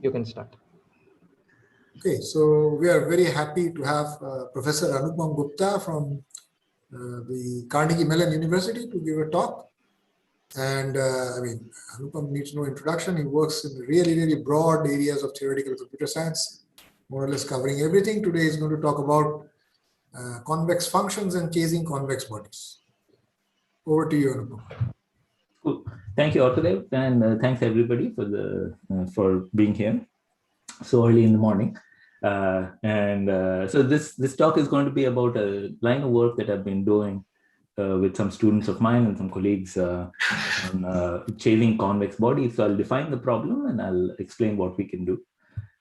You can start. Okay, so we are very happy to have Professor Anupam Gupta from the Carnegie Mellon University to give a talk. And I mean, Anupam needs no introduction. He works in really, really broad areas of theoretical computer science, more or less covering everything. Today he's going to talk about convex functions and chasing convex bodies. Over to you, Anupam. Cool. Thank you, Arthur, and thanks everybody for being here so early in the morning. So this talk is going to be about a line of work that I've been doing with some students of mine and some colleagues on chasing convex bodies. So I'll define the problem and I'll explain what we can do.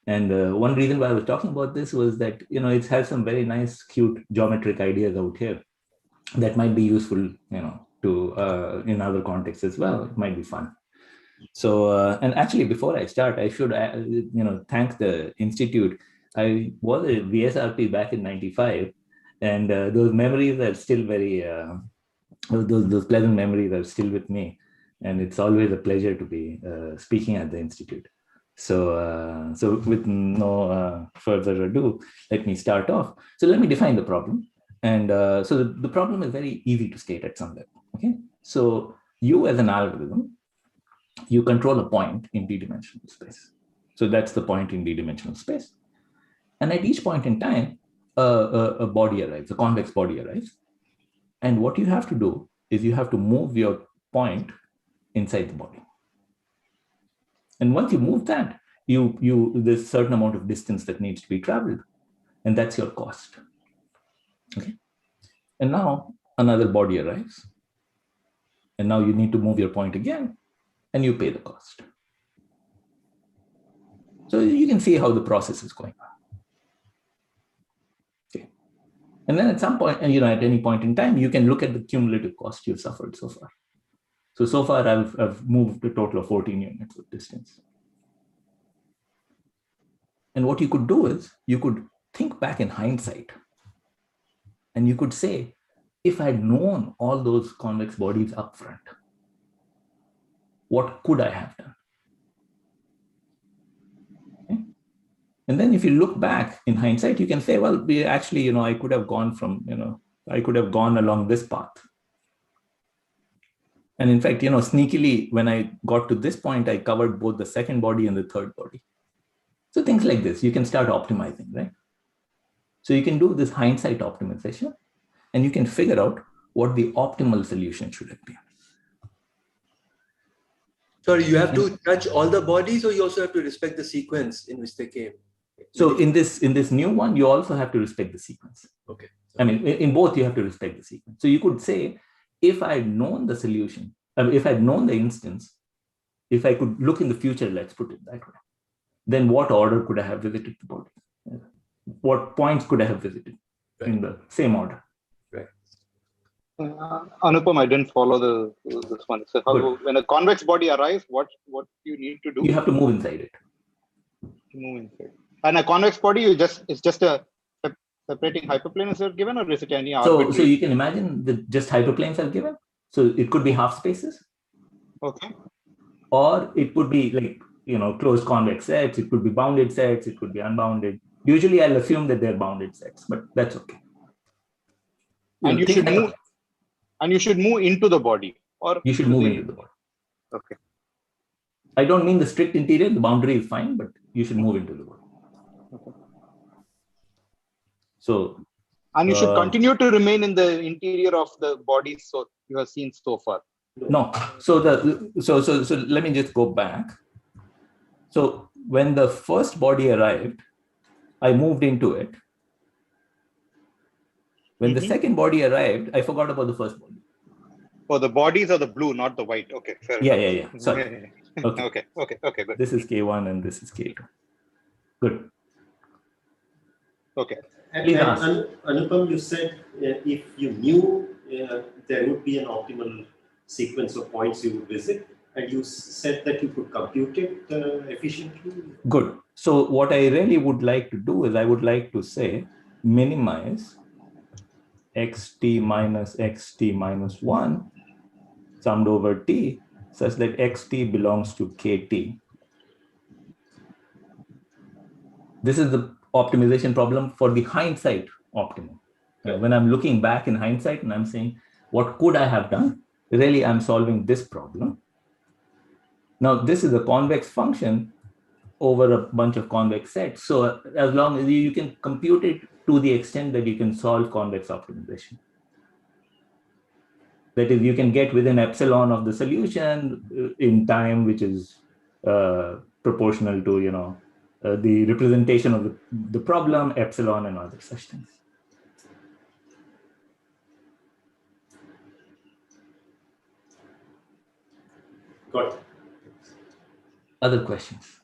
And one reason why I was talking about this was that, you know, it has some very nice, cute geometric ideas out here that might be useful, you know, to in other contexts as well. It might be fun. So, and actually, before I start, I should, you know, thank the Institute. I was a VSRP back in '95, and those memories are still very, those pleasant memories are still with me. And it's always a pleasure to be speaking at the Institute. So, so with no further ado, let me start off. So let me define the problem. And so the problem is very easy to state at some level. Okay, so you as an algorithm, you control a point in d-dimensional space. So that's the point in d-dimensional space. And at each point in time, a body arrives, a convex body arrives. And what you have to do is you have to move your point inside the body. And once you move that, there's a certain amount of distance that needs to be traveled. And that's your cost. Okay. And now another body arrives. And now you need to move your point again, and you pay the cost. So you can see how the process is going on. Okay. And then at some point, you know, at any point in time, you can look at the cumulative cost you've suffered so far. So far I've moved a total of 14 units of distance. And what you could do is you could think back in hindsight, and you could say, if I had known all those convex bodies up front, what could I have done? Okay. And then if you look back in hindsight, you can say, well, we actually, you know, I could have gone from, you know, I could have gone along this path. And in fact, you know, sneakily, when I got to this point, I covered both the second body and the third body. So things like this, you can start optimizing, right? So you can do this hindsight optimization, and you can figure out what the optimal solution should have been. Sorry, you have to touch all the bodies, or you also have to respect the sequence in which they came? So in this new one, you also have to respect the sequence. Okay. I mean, in both, you have to respect the sequence. So you could say, if I had known the solution, if I had known the instance, if I could look in the future, let's put it that way, then what order could I have visited the body? What points could I have visited in the same order? Right. Anupam, I didn't follow this one. So when a convex body arrives, what you need to do? You have to move inside it. Move inside. And a convex body, it's just a separating hyperplanes are given, or is it any arbitrary? So you can imagine that just hyperplanes are given. So it could be half spaces. Okay. Or it could be like, you know, closed convex sets. It could be bounded sets. It could be unbounded. Usually I'll assume that they're bounded sets, but that's okay. And you should move into the body, or you should move into the body. Okay. I don't mean the strict interior. The boundary is fine, but you should move into the body. Okay. So. And you should continue to remain in the interior of the body, so you have seen so far. No. So let me just go back. So when the first body arrived, I moved into it. When the second body arrived, I forgot about the first body. Oh, the bodies are the blue, not the white. Okay, fair enough. Yeah. Sorry. Okay. Okay, good. This is K1 and this is K2. Good. Okay. And Anupam, you said if you knew there would be an optimal sequence of points you would visit, and you said that you could compute it efficiently. Good. So what I really would like to do is I would like to say minimize xt minus 1 summed over t such that xt belongs to kt. This is the optimization problem for the hindsight optimum. When I'm looking back in hindsight and I'm saying, what could I have done? Really, I'm solving this problem. Now, this is a convex function over a bunch of convex sets. So as long as you can compute it to the extent that you can solve convex optimization. That is, you can get within epsilon of the solution in time, which is proportional to, the representation of the problem, epsilon, and other such things. Got it. Other questions?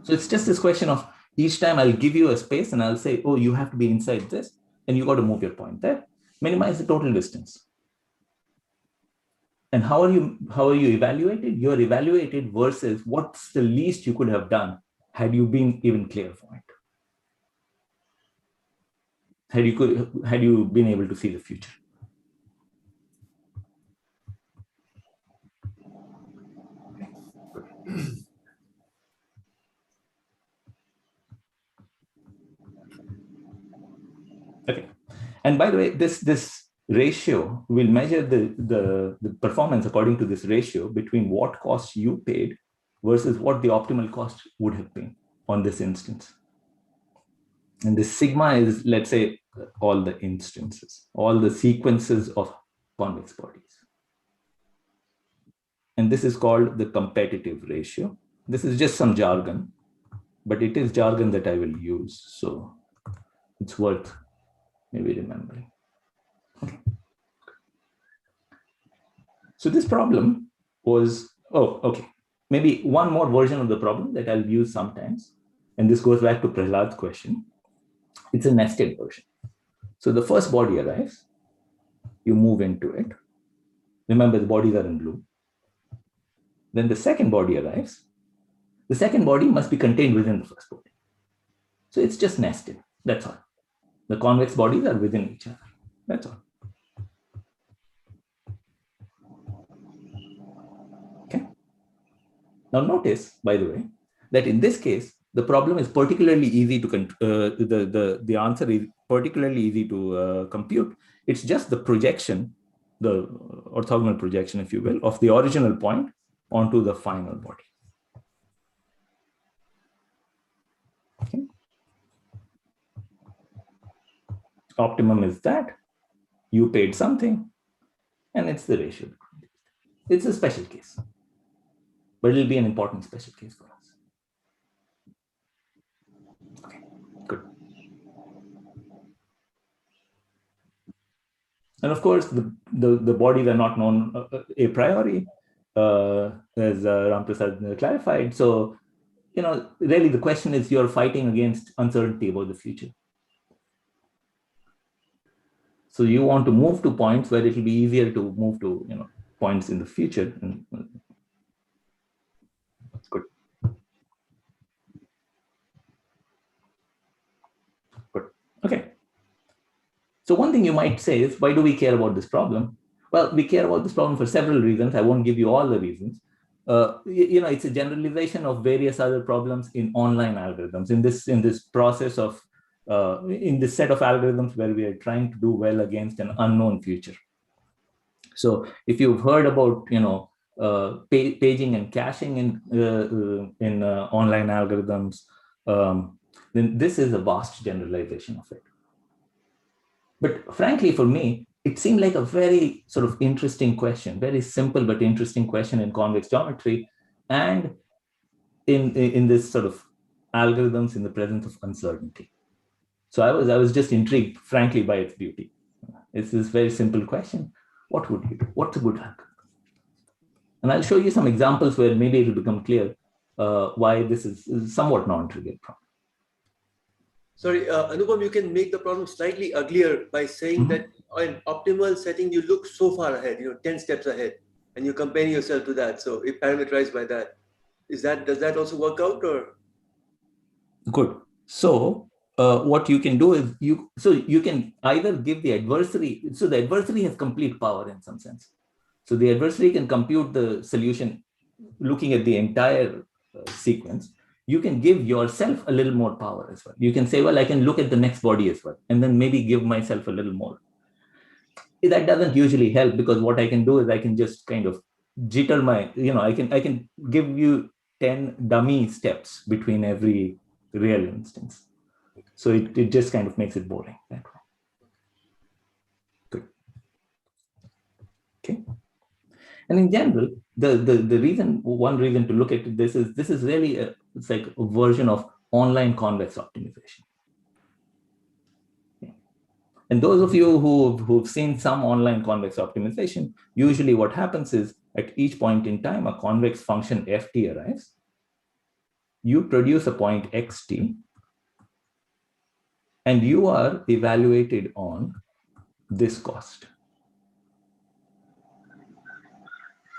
So it's just this question of each time I'll give you a space and I'll say, oh, you have to be inside this, and you got to move your point there. Minimize the total distance. And how are you evaluated? You're evaluated versus what's the least you could have done had you been even clear for it. Had you been able to see the future. Okay. And by the way, this ratio will measure the performance according to this ratio between what cost you paid versus what the optimal cost would have been on this instance. And the sigma is, let's say, all the instances, all the sequences of convex bodies. And this is called the competitive ratio. This is just some jargon, but it is jargon that I will use. So it's worth maybe remembering. Okay. So this problem was, maybe one more version of the problem that I'll use sometimes. And this goes back to Prahlad's question. It's a nested version. So the first body arrives, you move into it. Remember, the bodies are in blue. Then the second body arrives. The second body must be contained within the first body. So it's just nested, that's all. The convex bodies are within each other, that's all. Okay. Now notice, by the way, that in this case, the problem is particularly easy to, the answer is particularly easy to compute. It's just the projection, the orthogonal projection, if you will, of the original point onto the final body. Okay. Optimum is that you paid something, and it's the ratio. It's a special case, but it'll be an important special case for us. Okay, good. And of course, the bodies are not known a priori, as Ramprasad clarified. So, really the question is, you're fighting against uncertainty about the future. So you want to move to points where it will be easier to move to, points in the future. Good. Good. Okay. So one thing you might say is, why do we care about this problem? Well, we care about this problem for several reasons. I won't give you all the reasons. It's a generalization of various other problems in online algorithms. In this process of in this set of algorithms where we are trying to do well against an unknown future. So if you've heard about paging and caching in online algorithms, then this is a vast generalization of it. But frankly, for me, it seemed like a very sort of interesting question, very simple but interesting question in convex geometry, and in this sort of algorithms in the presence of uncertainty. So I was just intrigued, frankly, by its beauty. It's this very simple question: what would you do? What's a good algorithm? And I'll show you some examples where maybe it will become clear why this is somewhat non-trivial problem. Sorry, Anupam, you can make the problem slightly uglier by saying that in optimal setting, you look so far ahead, 10 steps ahead, and you're comparing yourself to that. So if parameterized by that, does that also work out, or? Good. So what you can do is you can either give the adversary. So the adversary has complete power in some sense. So the adversary can compute the solution looking at the entire sequence. you can give yourself a little more power as well. You can say, well, I can look at the next body as well, and then maybe give myself a little more. That doesn't usually help, because what I can do is I can just kind of jitter my, I can give you 10 dummy steps between every real instance. So it just kind of makes it boring that way. Good. Okay. And in general, one reason to look at this is really it's like a version of online convex optimization. Okay. And those of you who've seen some online convex optimization, usually what happens is at each point in time, a convex function ft arrives. You produce a point xt, and you are evaluated on this cost.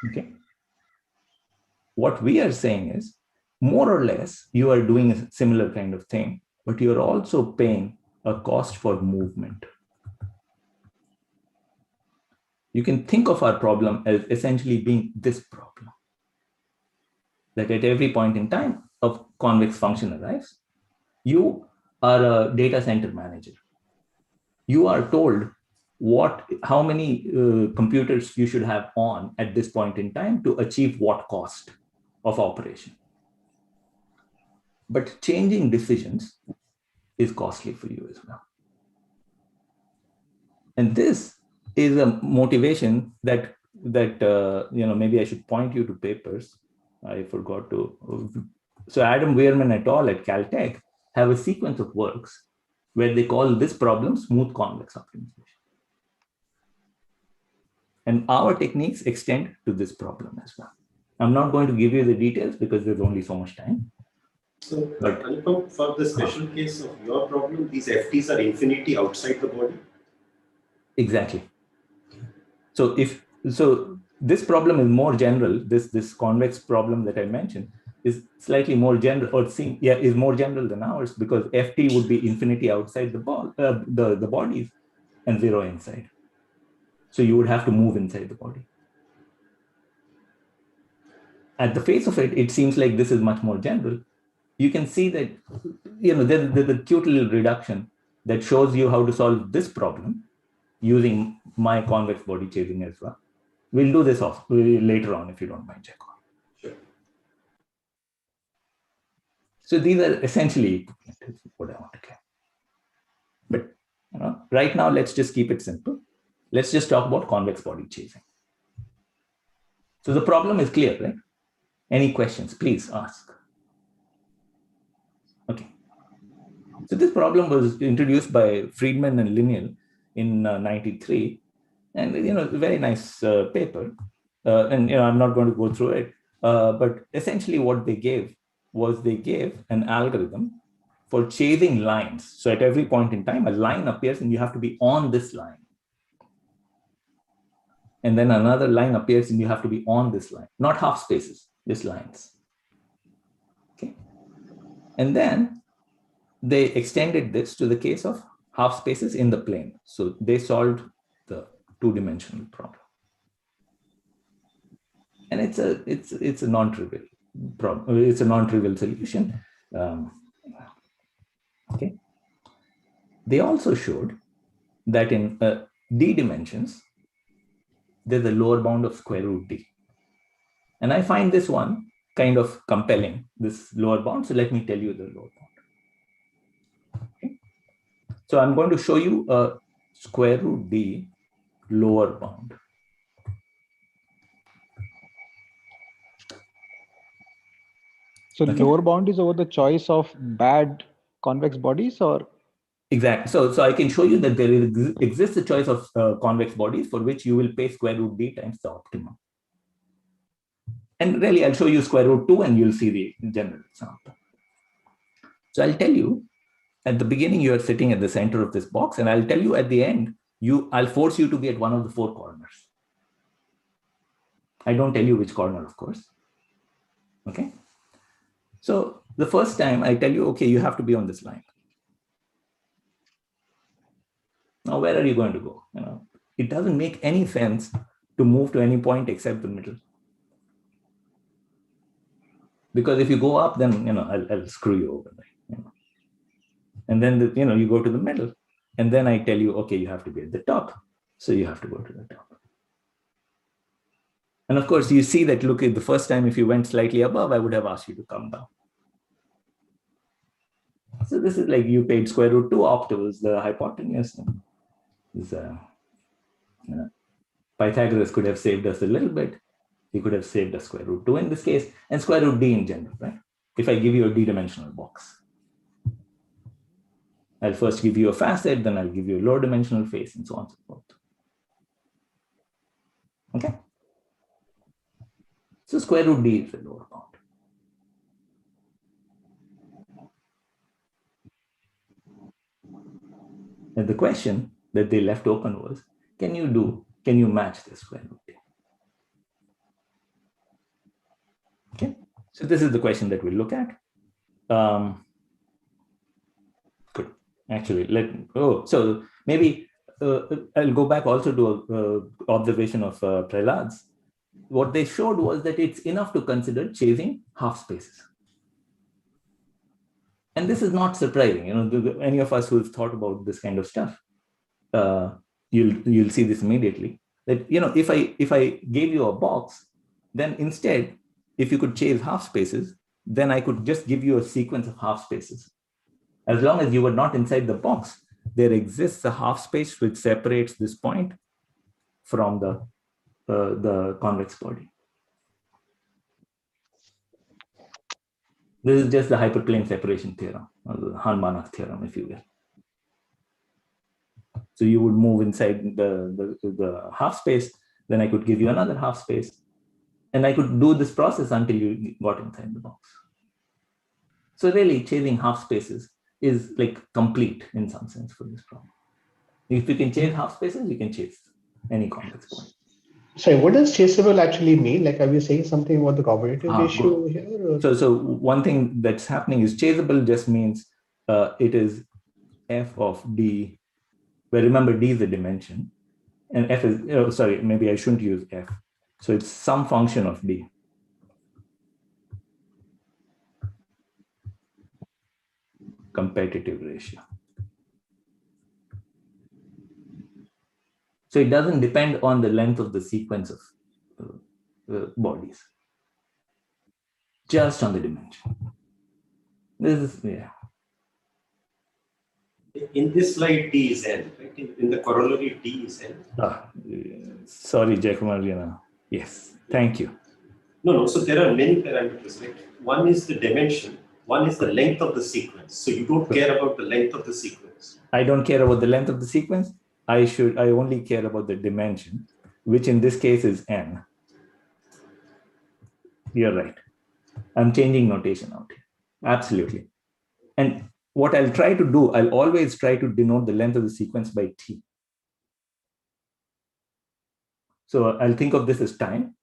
Okay. What we are saying is, more or less, you are doing a similar kind of thing, but you're also paying a cost for movement. You can think of our problem as essentially being this problem. That at every point in time, a convex function arrives. You are a data center manager. You are told how many computers you should have on at this point in time to achieve what cost of operation. But changing decisions is costly for you as well. And this is a motivation that maybe I should point you to papers. I forgot to. So Adam Wehrman et al. At Caltech have a sequence of works where they call this problem smooth convex optimization. And our techniques extend to this problem as well. I'm not going to give you the details because there's only so much time. So, Anupam, for the special case of your problem, these FTs are infinity outside the body? Exactly. So this problem is more general. This convex problem that I mentioned is slightly more general, is more general than ours, because FT would be infinity outside the bodies and 0 inside. So you would have to move inside the body. At the face of it, it seems like this is much more general. You can see that there's a cute little reduction that shows you how to solve this problem using my convex body chasing as well. We'll do this later on if you don't mind, Jacob. Sure. So these are essentially what I want to get. But right now, let's just keep it simple. Let's just talk about convex body chasing. So the problem is clear, right? Any questions, please ask. Okay. So this problem was introduced by Friedman and Linial in 93. And, very nice paper. And, I'm not going to go through it. But essentially what they gave was an algorithm for chasing lines. So at every point in time, a line appears and you have to be on this line. And then another line appears and you have to be on this line, not half spaces, just lines. Okay. And then they extended this to the case of half spaces in the plane. So they solved the two-dimensional problem. And it's a non-trivial problem. It's a non-trivial solution. Okay. They also showed that in d dimensions, there's a lower bound of square root d. And I find this one kind of compelling, this lower bound. So let me tell you the lower bound. Okay. So I'm going to show you a square root d lower bound. So lower bound is over the choice of bad convex bodies, or? Exactly. So I can show you that there exists a choice of convex bodies for which you will pay square root d times the optimum. And really, I'll show you square root 2 and you'll see the general example. So I'll tell you, at the beginning, you are sitting at the center of this box, and I'll tell you at the end, I'll force you to be at one of the 4 corners. I don't tell you which corner, of course. Okay. So the first time I tell you, okay, you have to be on this line. Now, where are you going to go? It doesn't make any sense to move to any point except the middle. Because if you go up, then, I'll screw you over. And then, you go to the middle. And then I tell you, okay, you have to be at the top. So you have to go to the top. And of course, you see that, look, the first time, if you went slightly above, I would have asked you to come down. So this is like you paid square root 2 octaves, the hypotenuse. Pythagoras could have saved us a little bit. He could have saved us square root 2 in this case, and square root d in general, right? If I give you a d-dimensional box. I'll first give you a facet, then I'll give you a low dimensional face, and so on and so forth. Okay? So square root d is the lower bound. And the question that they left open was, can you match the square root d? Okay, so this is the question that we'll look at. Good. Actually, so maybe I'll go back also to observation of Prahlad's. What they showed was that it's enough to consider chasing half spaces. And this is not surprising. Any of us who've thought about this kind of stuff, you'll see this immediately. That if I gave you a box, then instead, if you could chase half spaces, then I could just give you a sequence of half spaces. As long as you were not inside the box, there exists a half space which separates this point from the convex body. This is just the hyperplane separation theorem, or the Hahn-Banach theorem, if you will. So you would move inside the half space, then I could give you another half space, and I could do this process until you got inside the box. So really, chasing half spaces is like complete in some sense for this problem. If you can chase half spaces, you can chase any convex point. Sorry, what does chaseable actually mean? Like, are we saying something about the commutative ratio here? Or? So one thing that's happening is chaseable just means it is f of d, where remember d is a dimension, and f is, sorry, maybe I shouldn't use f. So it's some function of d. Competitive ratio. So it doesn't depend on the length of the sequence of bodies, just on the dimension. This is, yeah. In this slide, d is n, right? In the corollary, d is n. Sorry, Giacomo. Yes, thank you. No. So there are many parameters, right? One is the dimension. One is the length of the sequence. So you don't care about the length of the sequence. I don't care about the length of the sequence. I only care about the dimension, which in this case is n. You're right. I'm changing notation out here. Absolutely. And what I'll try to do, I'll always try to denote the length of the sequence by t. So I'll think of this as time,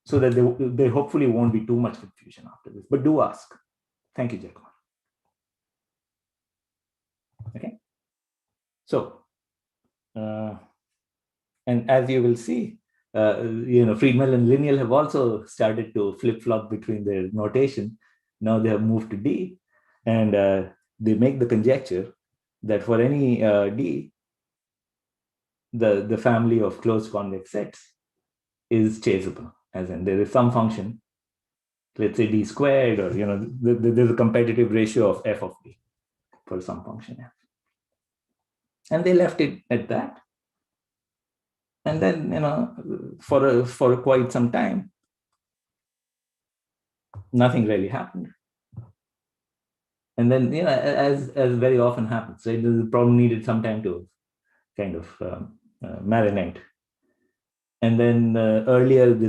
so that there hopefully won't be too much confusion after this. But do ask. Thank you, Giacomo. Okay. So, and as you will see, Friedman and Linial have also started to flip-flop between their notation. Now they have moved to D, and they make the conjecture that for any D, the family of closed convex sets is chaseable, as in there is some function, let's say d squared, or there's a competitive ratio of f of d for some function f. And they left it at that. And then, for quite some time, nothing really happened. And then, as very often happens, right, the problem needed some time to kind of marinate. And then earlier in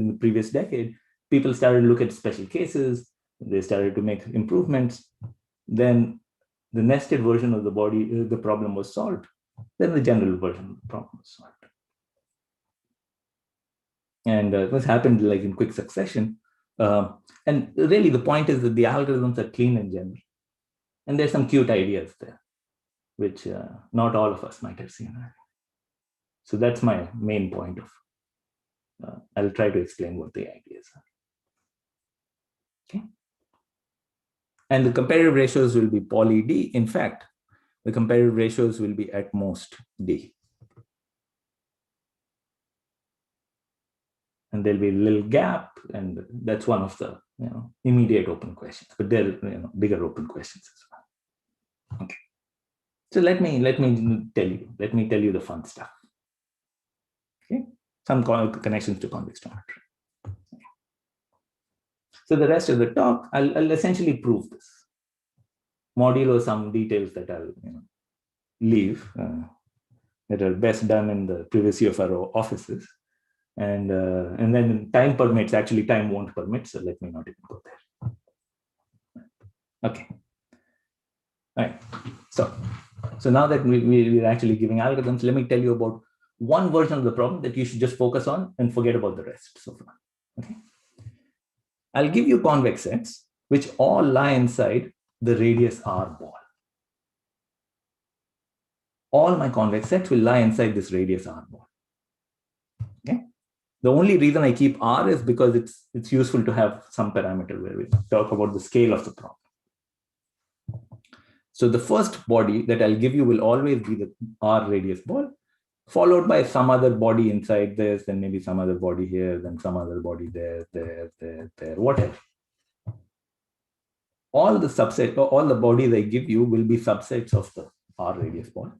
the previous decade, people started to look at special cases. They started to make improvements. Then the nested version of the body, the problem was solved. Then the general version of the problem was solved. And this happened like in quick succession. And really the point is that the algorithms are clean in general. And there's some cute ideas there, which not all of us might have seen. So that's my main point of, I'll try to explain what the ideas are. Okay. And the comparative ratios will be poly D. In fact, the comparative ratios will be at most D. And there'll be a little gap, and that's one of the immediate open questions, but there are bigger open questions as well. Okay. So let me tell you the fun stuff. Okay. Some connections to convex geometry. So the rest of the talk, I'll essentially prove this, modulo some details that I'll leave that are best done in the privacy of our offices. And then time permits, actually time won't permit, so let me not even go there. Okay. All right. So now that we're actually giving algorithms, let me tell you about one version of the problem that you should just focus on and forget about the rest so far. Okay. I'll give you convex sets, which all lie inside the radius R ball. All my convex sets will lie inside this radius R ball. Okay. The only reason I keep R is because it's useful to have some parameter where we talk about the scale of the problem. So the first body that I'll give you will always be the R radius ball, followed by some other body inside this, then maybe some other body here, then some other body there, whatever. All the bodies I give you will be subsets of the R radius ball.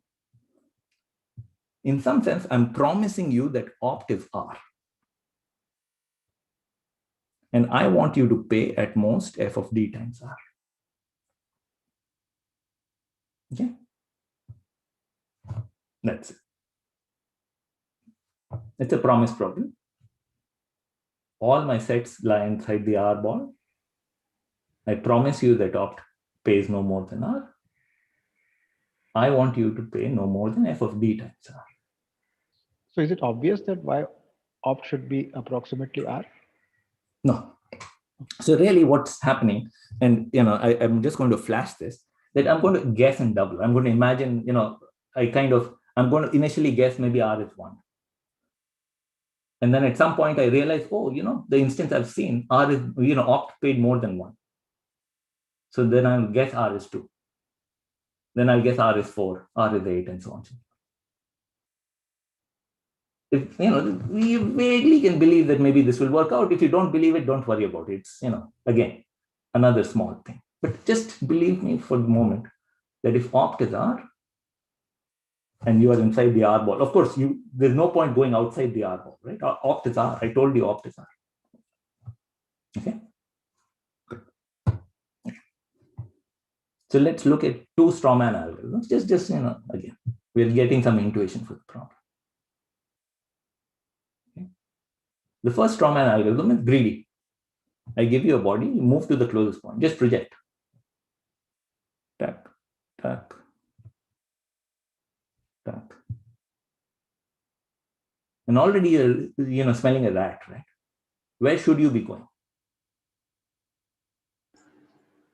In some sense, I'm promising you that opt is R. And I want you to pay at most f of d times R. Okay? That's it. It's a promise problem. All my sets lie inside the R ball. I promise you that opt pays no more than R. I want you to pay no more than f of d times R. So is it obvious that why opt should be approximately R? No. So really what's happening, and I'm just going to flash this, that I'm going to guess and double. I'm going to imagine, I'm going to initially guess maybe R is 1. And then at some point I realize, the instance I've seen, R is, opt paid more than 1. So then I'll guess R is 2. Then I'll guess R is 4, R is 8, and so on. If we vaguely can believe that maybe this will work out. If you don't believe it, don't worry about it. It's, again, another small thing. But just believe me for the moment that if opt is R and you are inside the R ball, of course, there's no point going outside the R ball, right? Opt is R. I told you opt is R. Okay. Good. So let's look at two strawman algorithms. Just again, we're getting some intuition for the problem. The first strawman algorithm is greedy. I give you a body, you move to the closest point, just project. Tap, tap, tap. And already you're smelling a rat, right? Where should you be going?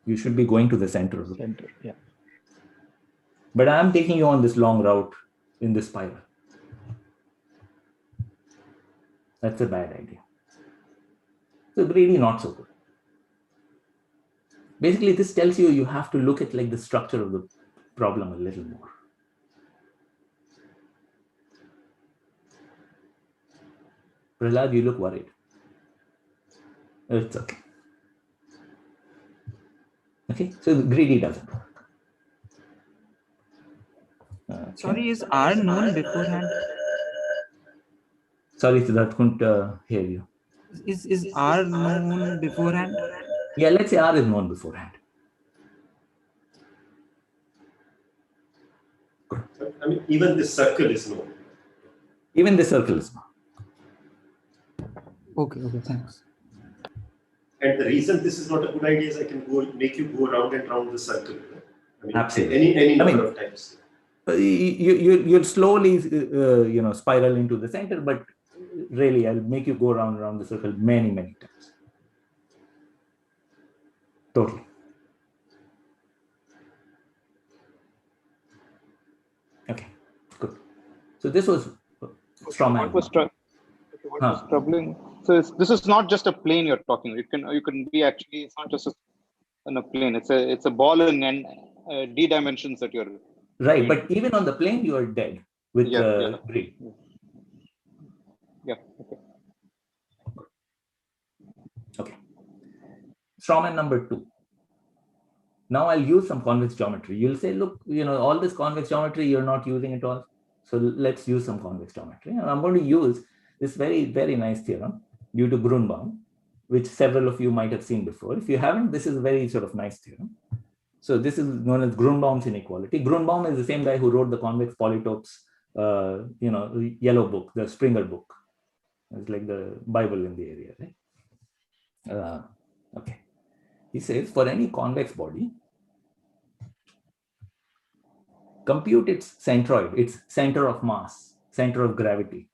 You should be going to the center of the center, yeah. But I'm taking you on this long route in this spiral. That's a bad idea. So greedy, not so good. Basically, this tells you have to look at like the structure of the problem a little more. Prahlad, you look worried. It's okay. Okay, so the greedy doesn't work. Okay. Sorry, is R known beforehand? Sorry, Siddharth, couldn't hear you. Is R known beforehand? Yeah, let's say R is known beforehand. I mean, even this circle is known. Even the circle is known. Okay, thanks. And the reason this is not a good idea is I can make you go round and round the circle. I mean, absolutely. Any number of times. You'll slowly, spiral into the center, but really, I'll make you go around the circle many, many times. Totally. Okay, good. So this was strawman. What's troubling? So this is not just a plane you're talking. You can be actually, it's not just in a plane. It's a ball in d dimensions that you're right. But even on the plane, you are dead with the grid. Yeah. Okay. Okay. Strawman number 2. Now I'll use some convex geometry. You'll say, look, all this convex geometry, you're not using it all. So let's use some convex geometry. And I'm going to use this very, very nice theorem due to Grunbaum, which several of you might have seen before. If you haven't, this is a very sort of nice theorem. So this is known as Grunbaum's inequality. Grunbaum is the same guy who wrote the convex polytopes, yellow book, the Springer book. It's like the Bible in the area, right? Okay. He says, for any convex body, compute its centroid, its center of mass, center of gravity,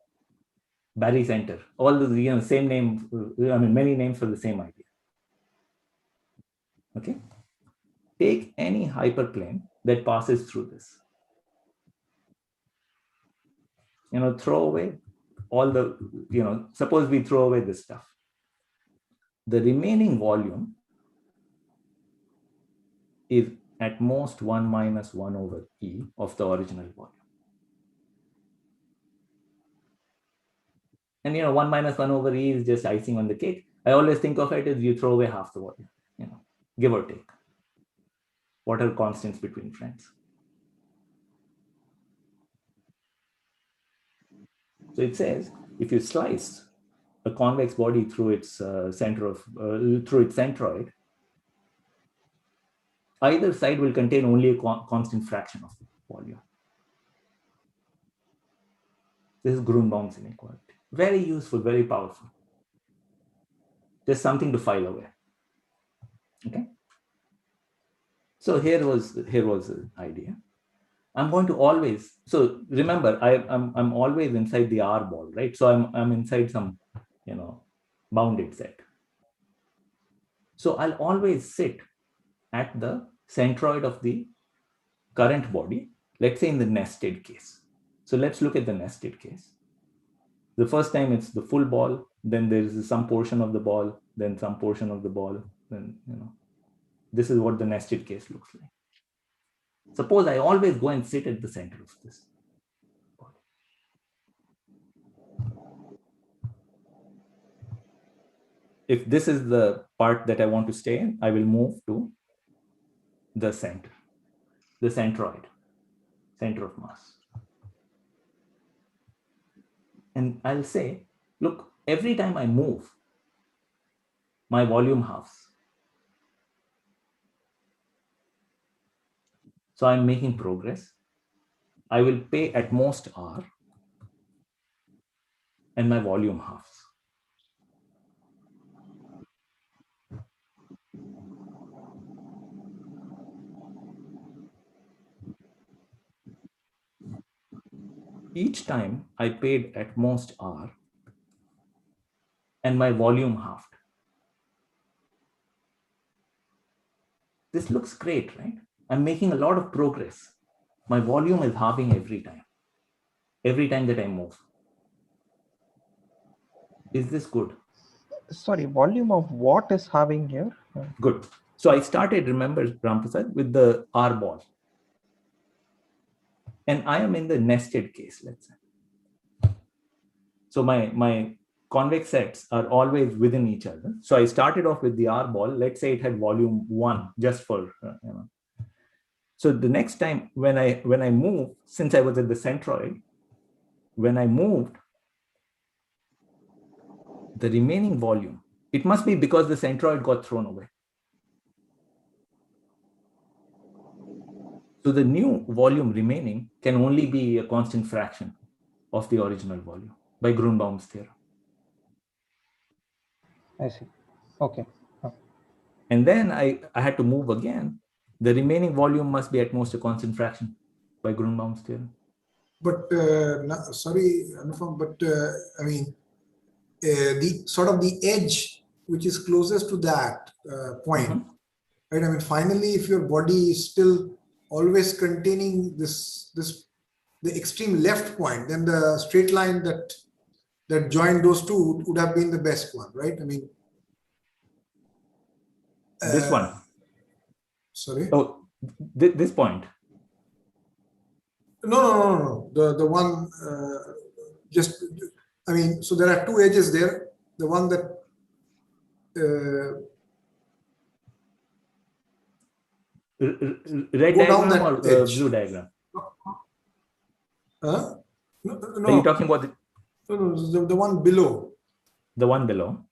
barycenter, all the same name, many names for the same idea. Okay. Take any hyperplane that passes through this. Throw away all the, suppose we throw away this stuff. The remaining volume is at most 1 minus 1 over E of the original volume. And 1 minus 1 over E is just icing on the cake. I always think of it as you throw away half the volume, give or take. What are constants between friends? So it says, if you slice a convex body through its through its centroid, either side will contain only a constant fraction of the volume. This is Grunbaum's inequality. Very useful, very powerful. Just something to file away. Okay. So here was the idea. I'm going to always, so remember, I'm always inside the R ball, right? So I'm inside some, bounded set. So I'll always sit at the centroid of the current body, let's say in the nested case. So let's look at the nested case. The first time it's the full ball, then there's some portion of the ball, then some portion of the ball, then, this is what the nested case looks like. Suppose I always go and sit at the center of this body. If this is the part that I want to stay in, I will move to the center, the centroid, center of mass. And I'll say, look, every time I move, my volume halves. So I'm making progress. I will pay at most R and my volume halves. Each time I paid at most R and my volume halved. This looks great, right? I'm making a lot of progress. My volume is halving every time that I move. Is this good? Sorry, volume of what is halving here? Good. So I started, remember, Ramprasad, with the R ball. And I am in the nested case, let's say. So my convex sets are always within each other. So I started off with the R ball. Let's say it had volume 1, just for, So the next time when I move, since I was at the centroid, when I moved, the remaining volume, it must be because the centroid got thrown away. So the new volume remaining can only be a constant fraction of the original volume by Grunbaum's theorem. I see. Okay. And then I had to move again. The remaining volume must be at most a constant fraction by Grunbaum's theorem. But sorry, Anupam, but the sort of the edge which is closest to that point, right? Finally, if your body is still always containing the extreme left point, then the straight line that that joined those two would have been the best one, right? I mean, this one. Sorry. Oh, this point. No. The one just, I mean, so there are two edges there. The one that red go down diagram or that edge. blue diagram? No. Are you talking about the one below? The one below.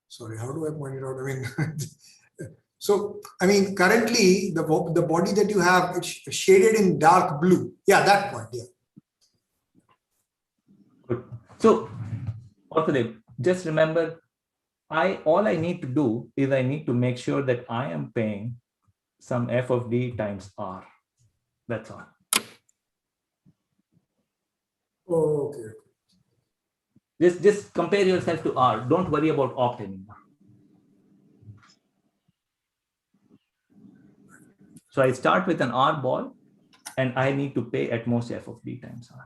Sorry, how do I point it out? I mean, so I mean, currently the body that you have, it's shaded in dark blue. Yeah, that point. Yeah. Good. So, just remember, all I need to do is I need to make sure that I am paying some f of d times r. That's all. Oh, okay. Just compare yourself to r. Don't worry about opt anymore. So I start with an r ball, and I need to pay at most f of d times r.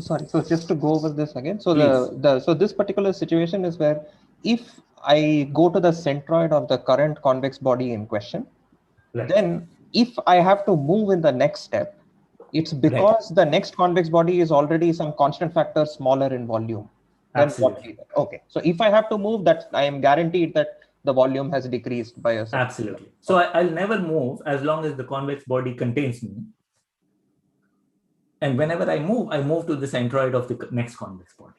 Sorry, so just to go over this again. So Please. so this particular situation is where if I go to the centroid of the current convex body in question, Right. then if I have to move in the next step, it's because the next convex body is already some constant factor smaller in volume than Absolutely. okay. So if I have to move, that I am guaranteed that the volume has decreased by a certain. Absolutely. So I'll never move as long as the convex body contains me. And whenever I move to the centroid of the next convex body.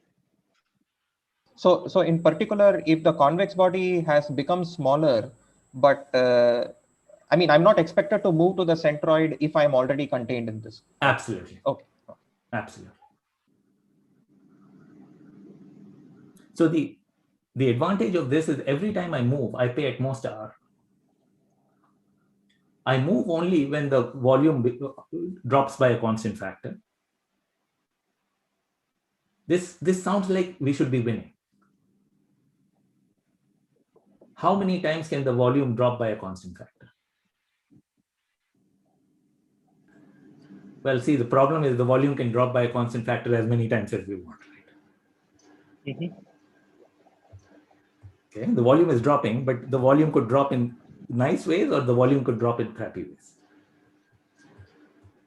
So in particular, if the convex body has become smaller, but I mean, I'm not expected to move to the centroid if I'm already contained in this. Absolutely. Okay. Absolutely. So the advantage of this is every time I move, I pay at most r. I move only when the volume drops by a constant factor. This sounds like we should be winning. How many times can the volume drop by a constant factor? Well, see, the problem is the volume can drop by a constant factor as many times as we want, right? Mm-hmm. Okay, the volume is dropping, but the volume could drop in nice ways or the volume could drop in crappy ways.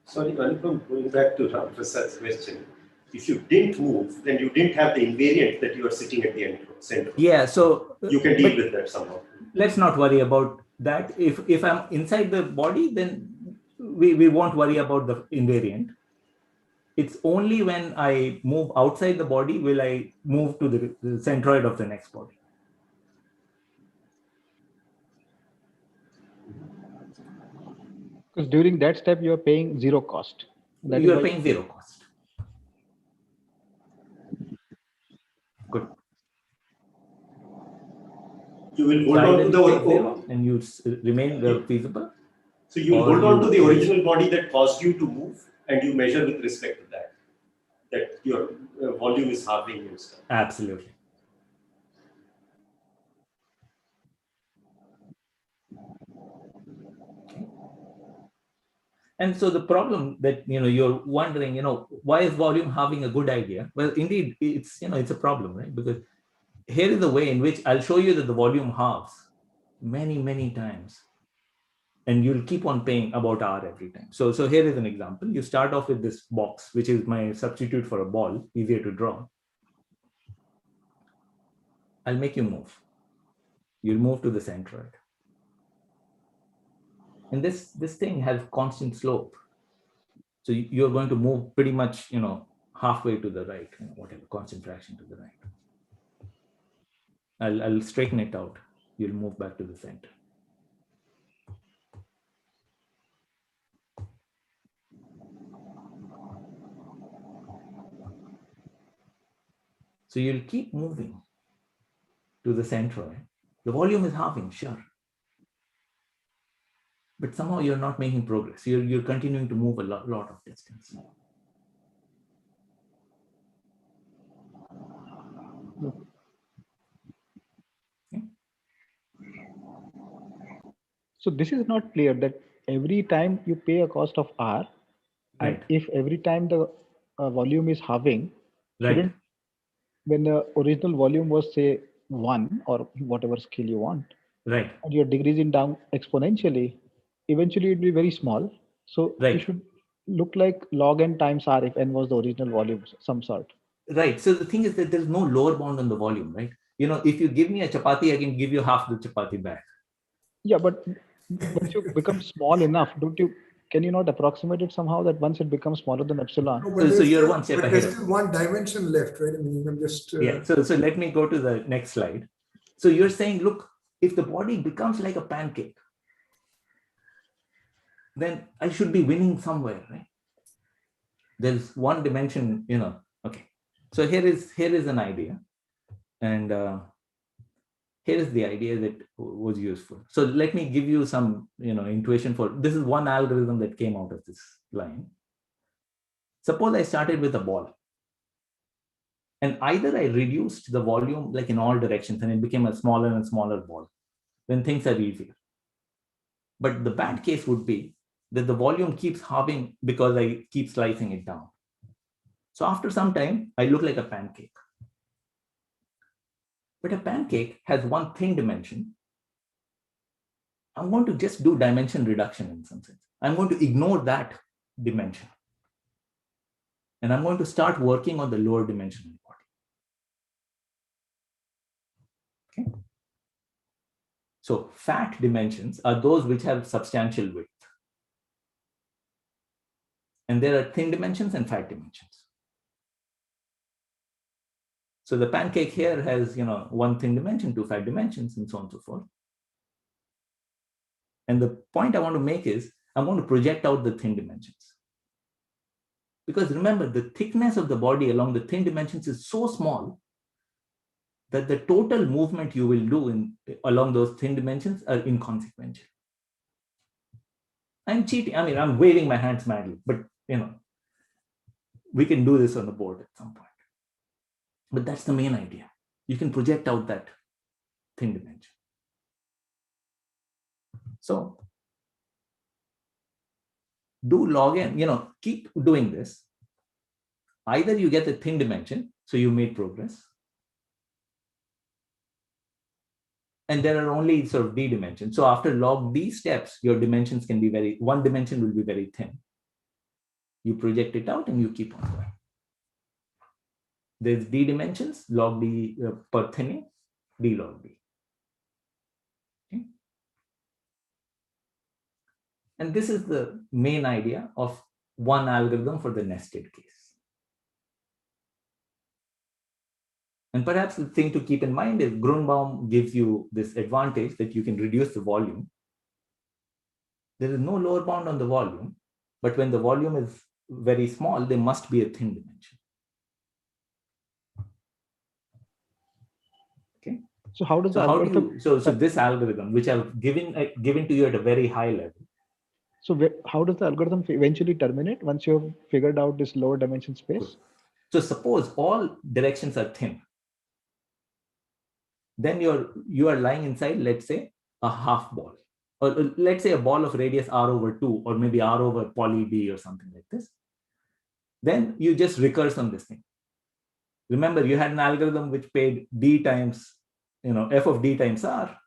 Sorry, Anupam, going back to Ram Prasad's question. If you didn't move, then you didn't have the invariant that you are sitting at the center. Yeah, so you can deal with that somehow. Let's not worry about that. If I'm inside the body, then we won't worry about the invariant. It's only when I move outside the body will I move to the centroid of the next body. Because during that step, you are paying zero cost. You are paying zero cost. Good. You will hold on to the and you remain feasible. So you will hold on to the original body that caused you to move, and you measure with respect to that your volume is halving and stuff. Absolutely. And so the problem that you're wondering, why is volume halving a good idea? Well, indeed, it's it's a problem, right? Because here is the way in which I'll show you that the volume halves many times, and you'll keep on paying about r every time. So here is an example. You start off with this box, which is my substitute for a ball, easier to draw. I'll make you move. You'll move to the centroid. And this thing has constant slope. So you're going to move pretty much, halfway to the right, whatever, constant fraction to the right. I'll straighten it out. You'll move back to the center. So you'll keep moving to the centroid. The volume is halving, sure. But somehow you're not making progress. You're continuing to move a lot of distance. So this is not clear that every time you pay a cost of R, and Right. if every time the volume is halving, Right. shouldn't, when the original volume was say 1 or whatever scale you want, Right. and you're decreasing down exponentially, eventually it will be very small. So you Right. should look like log n times R if n was the original volume, some sort. Right. So the thing is that there's no lower bound on the volume, right? If you give me a chapati, I can give you half the chapati back. Yeah, but once you become small enough, can you not approximate it somehow that once it becomes smaller than epsilon? No, but So you're one step ahead. there's still one dimension left, right? I mean, you can just. Yeah. So let me go to the next slide. So you're saying, look, if the body becomes like a pancake, then I should be winning somewhere, right? There's one dimension, Okay. So here is an idea, and here is the idea that was useful. So let me give you some, intuition for this. Is one algorithm that came out of this line. Suppose I started with a ball, and either I reduced the volume like in all directions, and it became a smaller and smaller ball. Then things are easier. But the bad case would be that the volume keeps halving because I keep slicing it down. So after some time, I look like a pancake. But a pancake has one thin dimension. I'm going to just do dimension reduction in some sense. I'm going to ignore that dimension. And I'm going to start working on the lower dimensional body. Okay. So fat dimensions are those which have substantial width. And there are thin dimensions and fat dimensions. So the pancake here has, one thin dimension, two fat dimensions, and so on and so forth. And the point I want to make is, I'm going to project out the thin dimensions. Because remember, the thickness of the body along the thin dimensions is so small that the total movement you will do along those thin dimensions are inconsequential. I'm cheating. I mean, I'm waving my hands madly, but we can do this on the board at some point. But that's the main idea. You can project out that thin dimension. So do log n, keep doing this. Either you get the thin dimension, so you made progress. And there are only sort of d dimensions. So after log d steps, your dimensions can be one dimension will be very thin. You project it out and you keep on going. There's d dimensions, log d per thinning, d log d. Okay. And this is the main idea of one algorithm for the nested case. And perhaps the thing to keep in mind is Grunbaum gives you this advantage that you can reduce the volume. There is no lower bound on the volume, but when the volume is very small, there must be a thin dimension. Okay. So how does so this algorithm, which I've given to you at a very high level. So how does the algorithm eventually terminate once you've figured out this lower dimension space? So suppose all directions are thin. Then you are lying inside, let's say, a half ball. Or let's say a ball of radius r/2, or maybe r/ poly d or something like this. Then you just recurse on this thing. Remember, you had an algorithm which paid d times, f of d times r.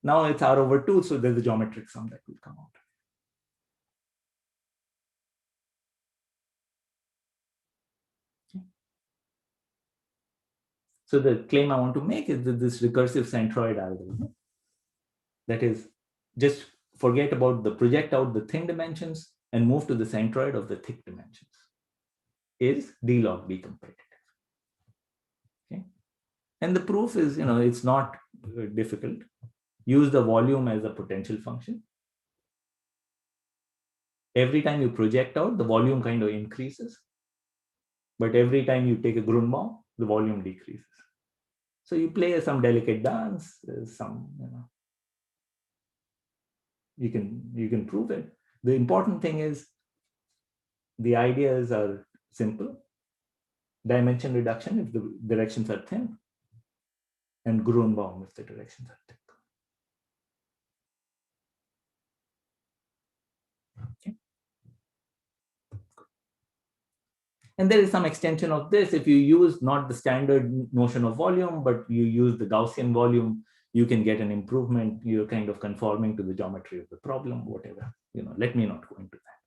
Now it's r/2, so there's a geometric sum that will come out. Okay. So the claim I want to make is that this recursive centroid algorithm, that is, just forget about the project out the thin dimensions and move to the centroid of the thick dimensions, is d log d competitive. Okay. And the proof is, it's not difficult. Use the volume as a potential function. Every time you project out, the volume kind of increases. But every time you take a Grunbaum, the volume decreases. So you play some delicate dance, some, you can prove it. The important thing is the ideas are simple. Dimension reduction if the directions are thin, and Grunbaum if the directions are thick. And there is some extension of this. If you use not the standard notion of volume, but you use the Gaussian volume, you can get an improvement. You're kind of conforming to the geometry of the problem, whatever. Let me not go into that.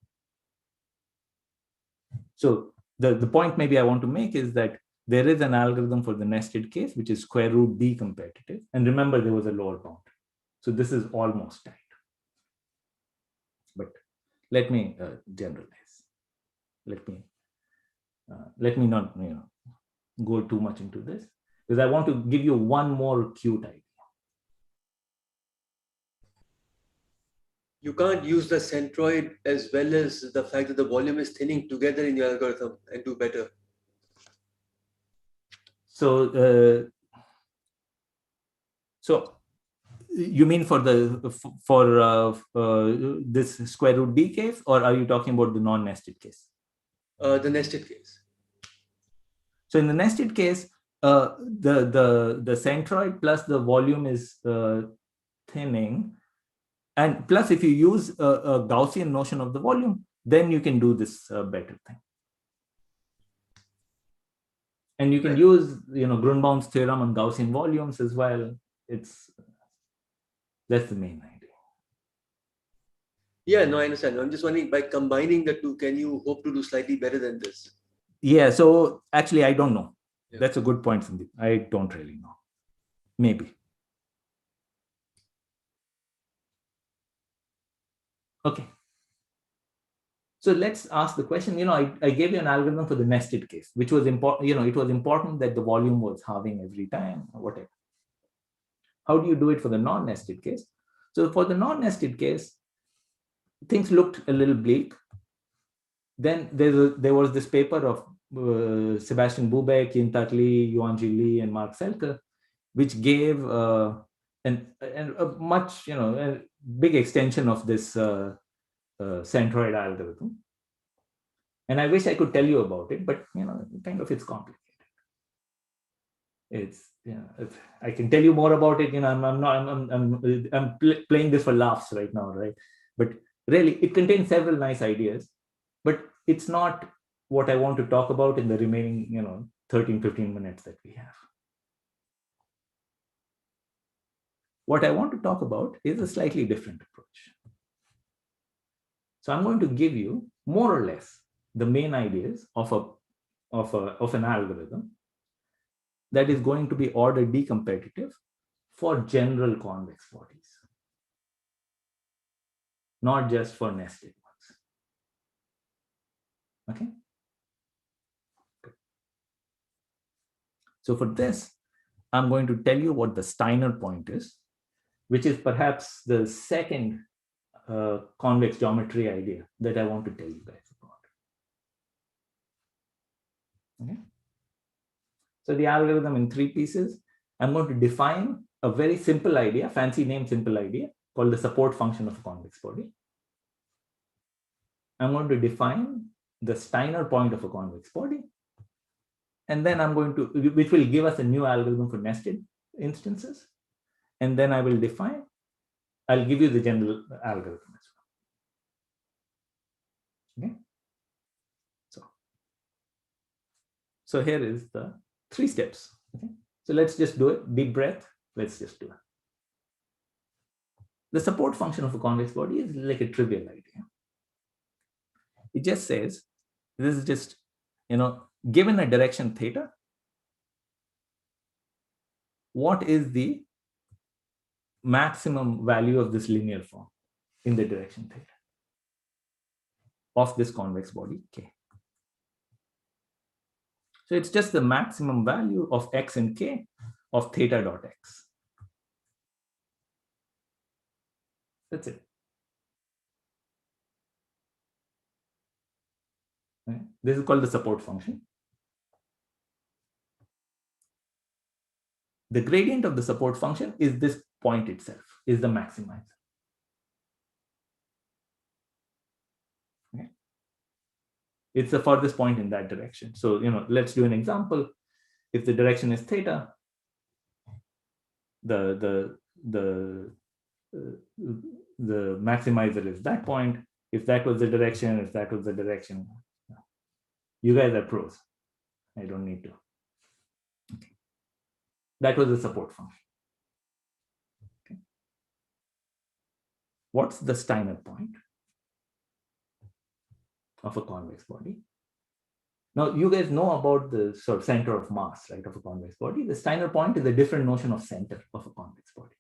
So the point maybe I want to make is that there is an algorithm for the nested case, which is square root D competitive. And remember, there was a lower bound. So this is almost tight. But let me generalize. Let me not go too much into this, because I want to give you one more cute idea. You can't use the centroid as well as the fact that the volume is thinning together in your algorithm and do better. So, you mean for this square root D case, or are you talking about the non-nested case? The nested case. So in the nested case, the centroid plus the volume is thinning, and plus if you use a Gaussian notion of the volume, then you can do this better thing. And you can use Grunbaum's theorem on Gaussian volumes as well. That's the main idea. Yeah, no, I understand. I'm just wondering, by combining the two, can you hope to do slightly better than this? Yeah, so actually, I don't know. Yeah. That's a good point, Sandeep. I don't really know. Maybe. Okay. So let's ask the question, I gave you an algorithm for the nested case, which was important. It was important that the volume was halving every time or whatever. How do you do it for the non-nested case? So for the non-nested case, things looked a little bleak. Then there was this paper of Sebastian Bubeck, Yin Tat Lee, Yuan Ji Lee, and Mark Selke, which gave a much, a big extension of this centroid algorithm. And I wish I could tell you about it, but it's complicated. I can tell you more about it. I'm playing this for laughs right now, right? But really, it contains several nice ideas, but it's not what I want to talk about in the remaining, 13, 15 minutes that we have. What I want to talk about is a slightly different approach. So I'm going to give you more or less the main ideas of an algorithm that is going to be order decompetitive for general convex bodies, not just for nested ones. Okay. So for this, I'm going to tell you what the Steiner point is, which is perhaps the second convex geometry idea that I want to tell you guys about. Okay. So the algorithm in 3 pieces. I'm going to define a very simple idea, fancy name simple idea, called the support function of a convex body. I'm going to define the Steiner point of a convex body. And then I'm going to, which will give us a new algorithm for nested instances. And then I will define, I'll give you the general algorithm as well. Okay. So here is the 3 steps. Okay. So let's just do it. Deep breath. Let's just do it. The support function of a convex body is like a trivial idea. It just says, this is just, given a direction theta, what is the maximum value of this linear form in the direction theta of this convex body K? So it's just the maximum value of x and k of theta dot x. That's it. Okay. This is called the support function. The gradient of the support function is this point itself, is the maximizer. Okay. It's the furthest point in that direction. So, let's do an example. If the direction is theta, the maximizer is that point. If that was the direction, You guys are pros. I don't need to. Okay. That was the support function. Okay. What's the Steiner point of a convex body? Now, you guys know about the sort of center of mass, right, of a convex body. The Steiner point is a different notion of center of a convex body.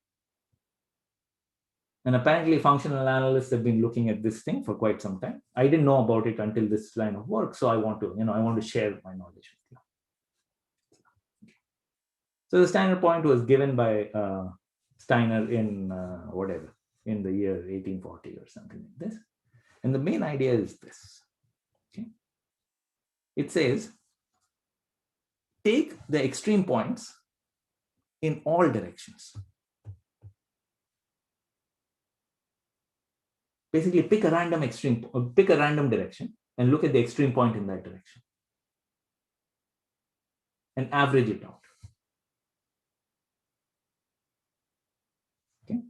And apparently, functional analysts have been looking at this thing for quite some time. I didn't know about it until this line of work, so I want to share my knowledge with you. So the Steiner point was given by Steiner in in the year 1840 or something like this. And the main idea is this. Okay. It says, take the extreme points in all directions. Basically, pick a random direction and look at the extreme point in that direction and average it out. Okay.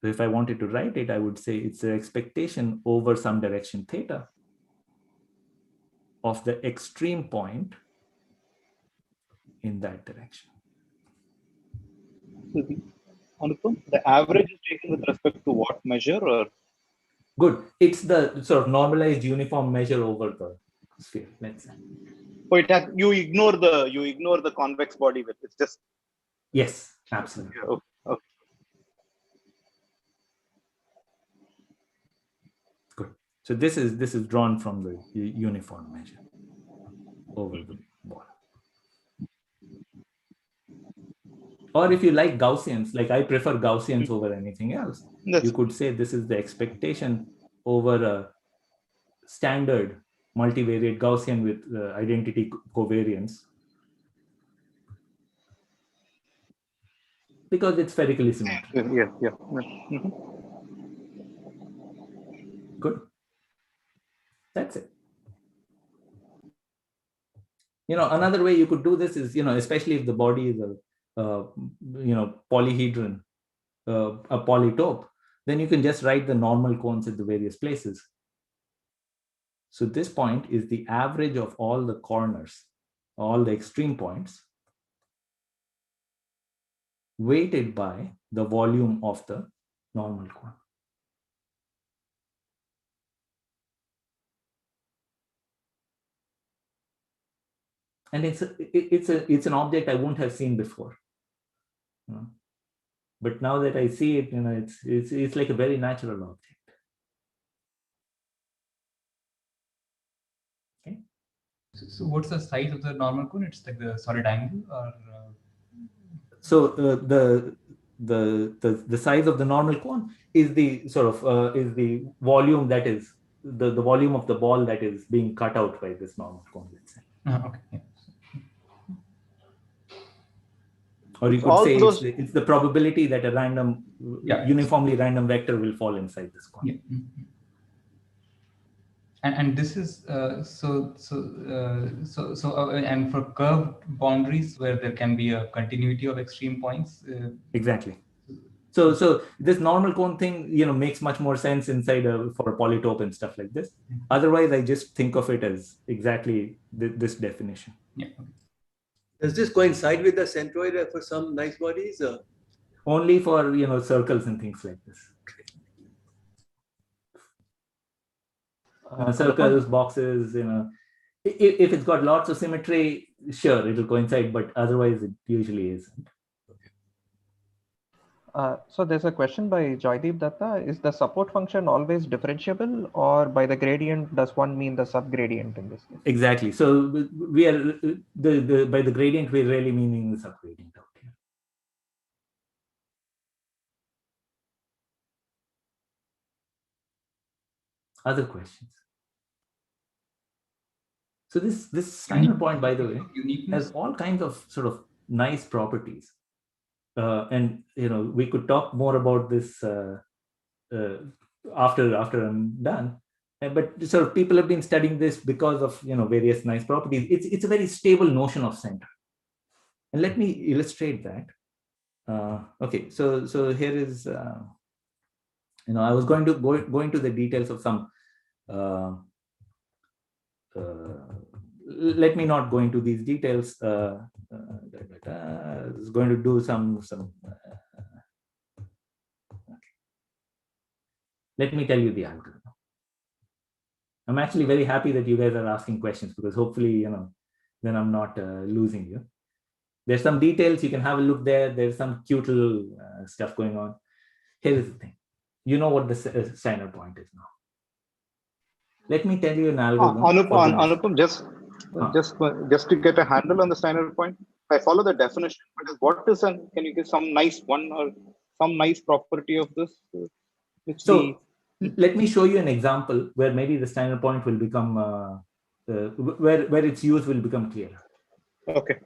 So if I wanted to write it, I would say it's the expectation over some direction theta of the extreme point in that direction. Anupam, the average is taken with respect to what measure? Or good, it's the sort of normalized uniform measure over the sphere, let's say. oh, you ignore the convex body with it's just. Yes, absolutely. Okay. Okay. Good. So this is drawn from the uniform measure over the ball. Or if you like Gaussians, like I prefer Gaussians over anything else, you could say this is the expectation over a standard multivariate Gaussian with identity covariance, because it's spherically symmetric. Yeah. Mm-hmm. Good. That's it. Another way you could do this is, especially if the body is a polyhedron, a polytope, then you can just write the normal cones at the various places. So this point is the average of all the corners, all the extreme points, weighted by the volume of the normal cone. And it's an object I wouldn't have seen before. But now that I see it, it's like a very natural object. Okay. So what's the size of the normal cone? It's like the solid angle, or so the size of the normal cone is the sort of is the volume that is the volume of the ball that is being cut out by this normal cone, let's say. Okay. Yeah. Or you could say it's the probability that a random, uniformly random vector will fall inside this cone. Yeah. Mm-hmm. And this is and for curved boundaries where there can be a continuity of extreme points. Exactly. So this normal cone thing, makes much more sense inside for a polytope and stuff like this. Mm-hmm. Otherwise, I just think of it as exactly this definition. Yeah. Does this coincide with the centroid for some nice bodies? Only for circles and things like this. Circles, boxes, if it's got lots of symmetry, sure, it'll coincide, but otherwise it usually isn't. So there's a question by Joydeep Datta. Is the support function always differentiable, or by the gradient does one mean the subgradient in this case? Exactly. So we are by the gradient, we're really meaning the subgradient out here. Other questions? So this Steiner point, by the way, has all kinds of sort of nice properties. And we could talk more about this after I'm done. But sort of people have been studying this because of various nice properties. It's a very stable notion of center. And let me illustrate that. Okay, so here is I was going to go into the details of some let me not go into these details. Is going to do some. Let me tell you the algorithm. I'm actually very happy that you guys are asking questions, because hopefully, then I'm not losing you. There's some details, you can have a look there. There's some cute little stuff going on. Here is the thing. You know what the Steiner point is now. Let me tell you an algorithm. Anupam, just to get a handle on the Steiner point, I follow the definition. But what is can you give some nice one or some nice property of this? Let me show you an example where maybe the Steiner point will become where its use will become clearer. Okay.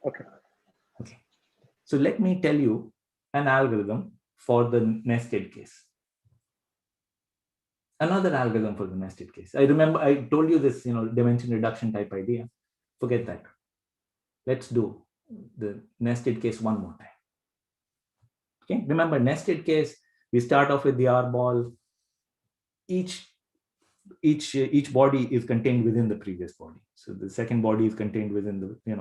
So let me tell you an algorithm for the nested case. Another algorithm for the nested case. I remember I told you this, dimension reduction type idea. Forget that. Let's do the nested case one more time. Okay. Remember, nested case, we start off with the R ball. Each body is contained within the previous body. So the second body is contained within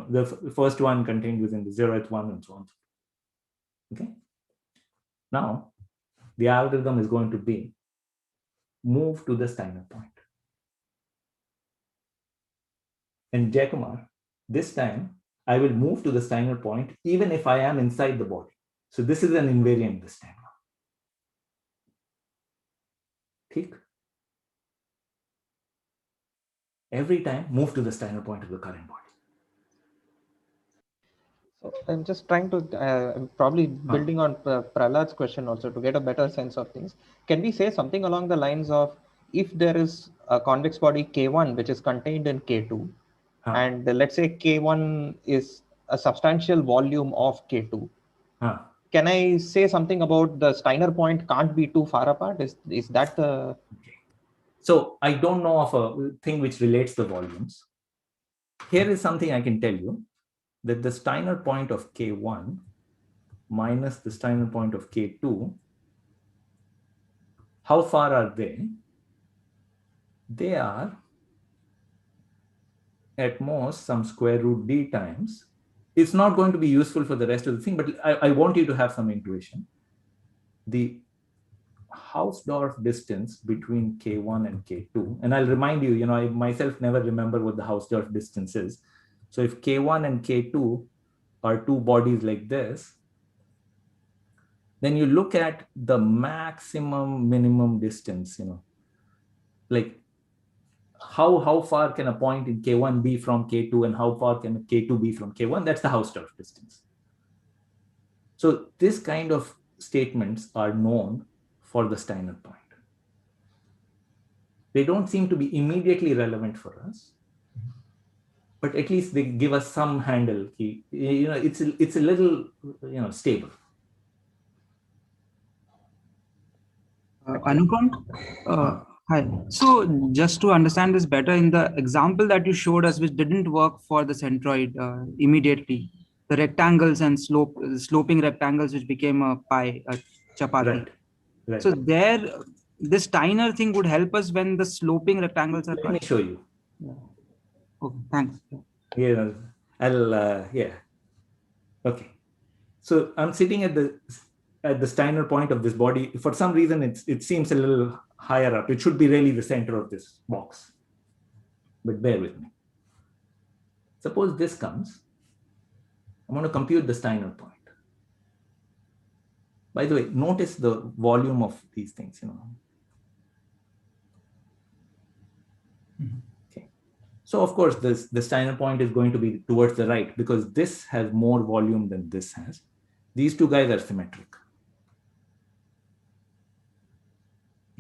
the first one contained within the 0th one, and so on. Okay. Now, the algorithm is going to be move to the Steiner point. And Jacomar, this time, I will move to the Steiner point even if I am inside the body. So this is an invariant this time. Click. Every time, move to the Steiner point of the current body. So I'm just trying to, probably building on Prahlad's question also to get a better sense of things. Can we say something along the lines of, if there is a convex body K1 which is contained in K2, and let's say K1 is a substantial volume of K2, can I say something about the Steiner point can't be too far apart? Is that the... Okay. So I don't know of a thing which relates the volumes. Here is something I can tell you, that the Steiner point of K1 minus the Steiner point of K2, how far are they? They are at most some square root d times. It's not going to be useful for the rest of the thing, but I want you to have some intuition. The Hausdorff distance between K1 and K2, and I'll remind you, I myself never remember what the Hausdorff distance is. So if K1 and K2 are two bodies like this, then you look at the maximum minimum distance, like how far can a point in K1 be from K2 and how far can K2 be from K1? That's the Hausdorff distance. So this kind of statements are known for the Steiner point. They don't seem to be immediately relevant for us, but at least they give us some handle. It's a little stable. Anupam, hi. So just to understand this better, in the example that you showed us, which didn't work for the centroid immediately, the rectangles and sloping rectangles, which became a pie, a chapati. Right. So there, this Steiner thing would help us when the sloping rectangles are. Let me show you. Yeah. Okay, thanks. Yeah, Okay. So I'm sitting at the Steiner point of this body. For some reason, it seems a little higher up. It should be really the center of this box. But bear with me. Suppose this comes. I'm going to compute the Steiner point. By the way, notice the volume of these things. Okay. So of course, the Steiner point is going to be towards the right because this has more volume than this has. These two guys are symmetric.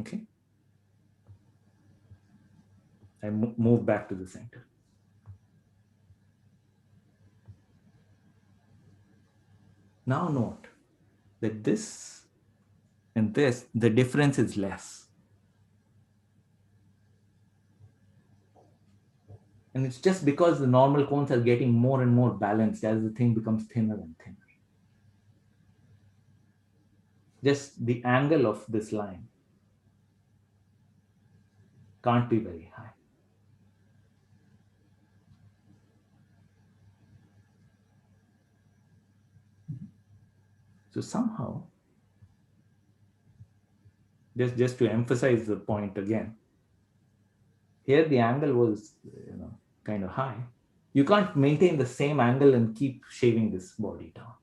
Okay. I move back to the center. Now note that this and this, the difference is less. And it's just because the normal cones are getting more and more balanced as the thing becomes thinner and thinner. Just the angle of this line can't be very high. So somehow, just to emphasize the point again, here the angle was, kind of high. You can't maintain the same angle and keep shaving this body down.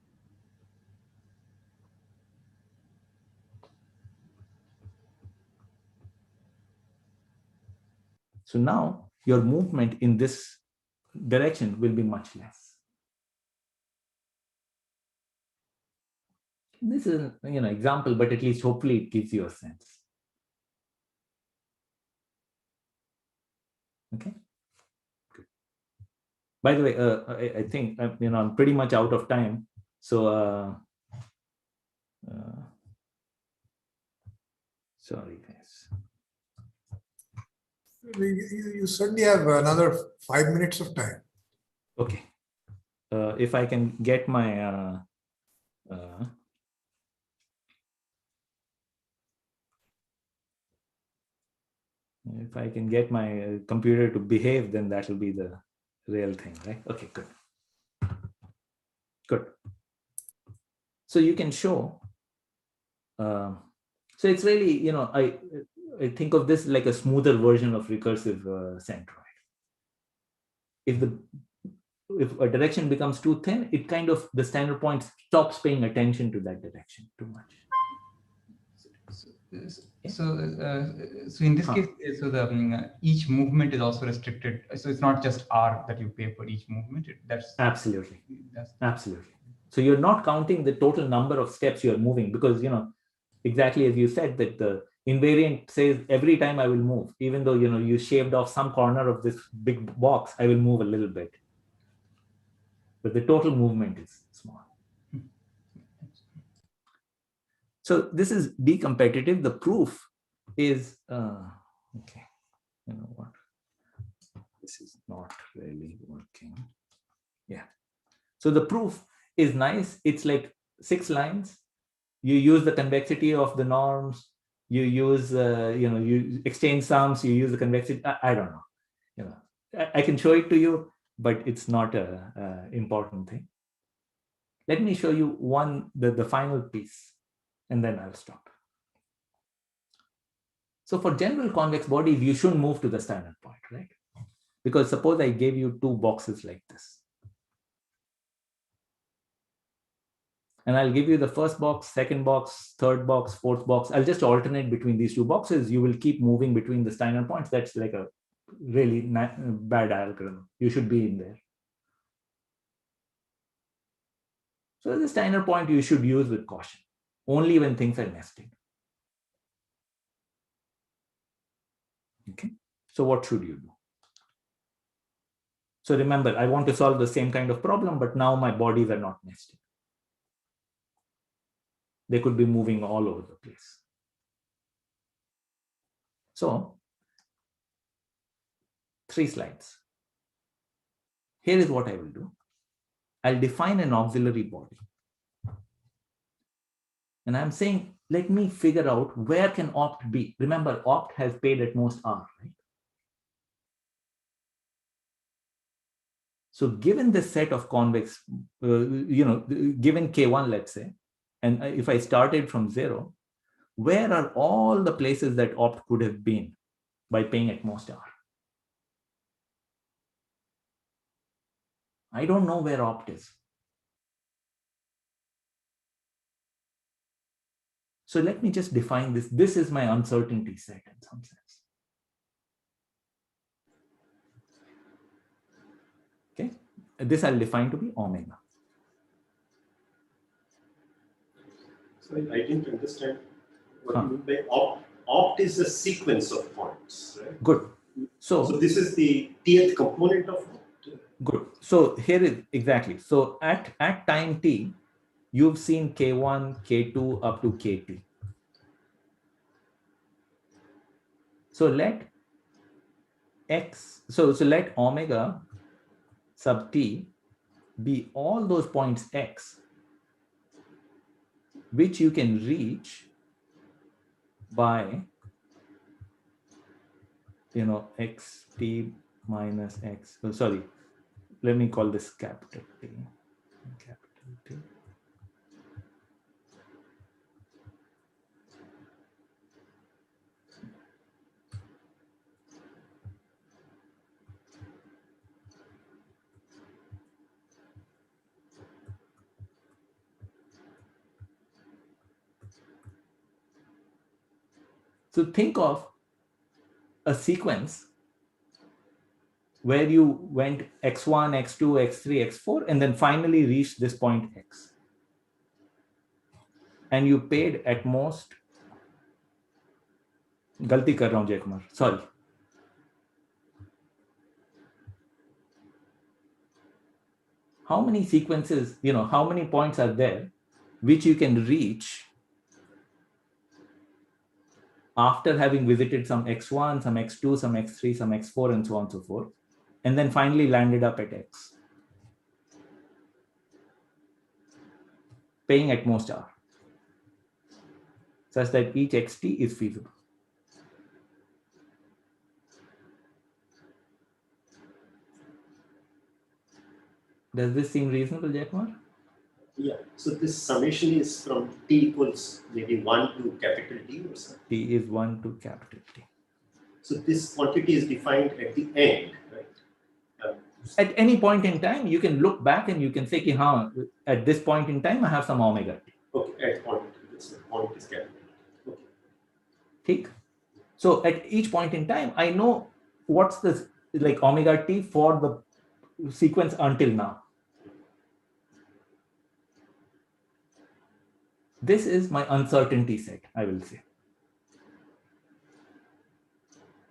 So now your movement in this direction will be much less. This is an example, but at least hopefully it gives you a sense. Okay. Good. By the way, I think I'm pretty much out of time. So sorry, guys. You certainly have another 5 minutes of time. Okay. If I can get my computer to behave, then that will be the real thing, right? Okay, good. Good. So you can show. So it's really, I think of this like a smoother version of recursive centroid. If a direction becomes too thin, it kind of, the Steiner point stops paying attention to that direction too much. So in this case, so the each movement is also restricted. So it's not just R that you pay for each movement. That's absolutely. Absolutely. So you're not counting the total number of steps you're moving, because exactly as you said, that the invariant says every time I will move, even though you shaved off some corner of this big box, I will move a little bit. But the total movement is small. So this is decompetitive. The proof is okay. You know what? This is not really working. Yeah. So the proof is nice. It's like 6 lines. You use the convexity of the norms. You use you exchange sums. You use the convexity. I don't know. I can show it to you, but it's not a important thing. Let me show you the final piece, and then I'll stop. So for general convex bodies, you shouldn't move to the Steiner point, right? Because suppose I gave you 2 boxes like this. And I'll give you the first box, second box, third box, fourth box. I'll just alternate between these 2 boxes. You will keep moving between the Steiner points. That's like a really bad algorithm. You should be in there. So the Steiner point you should use with caution, only when things are nested. Okay. So what should you do? So remember, I want to solve the same kind of problem, but now my bodies are not nested. They could be moving all over the place. So 3 slides. Here is what I will do. I'll define an auxiliary body. And I'm saying, let me figure out where can opt be. Remember, opt has paid at most R, right? So given this set of convex, given K1, let's say, and if I started from 0, where are all the places that opt could have been by paying at most R? I don't know where opt is. So let me just define this. This is my uncertainty set in some sense. Okay, this I'll define to be omega. So I didn't understand what you mean by opt. Opt is a sequence of points, right? Good. So this is the tth component of opt. Good. So here is exactly. So at time t, you've seen K1, K2 up to KT. So let x, so let omega sub t be all those points x, which you can reach by, xt minus x. Oh, sorry, let me call this capital T. Capital T. So think of a sequence where you went x1, x2, x3, x4, and then finally reached this point x. And you paid at most, galti kar raha hu Jay Kumar, sorry. How many sequences, how many points are there which you can reach after having visited some x1, some x2, some x3, some x4, and so on and so forth, and then finally landed up at x, paying at most r, such that each xt is feasible. Does this seem reasonable, Jay Kumar? Yeah, so this summation is from t equals maybe 1 to capital T or something. T is 1 to capital T. So this quantity is defined at the end, right? At any point in time, you can look back and you can say, at this point in time, I have some omega t. Okay, at point, this point is capital. Okay. ठीक? So at each point in time, I know what's the like omega t for the sequence until now. This is my uncertainty set, I will say.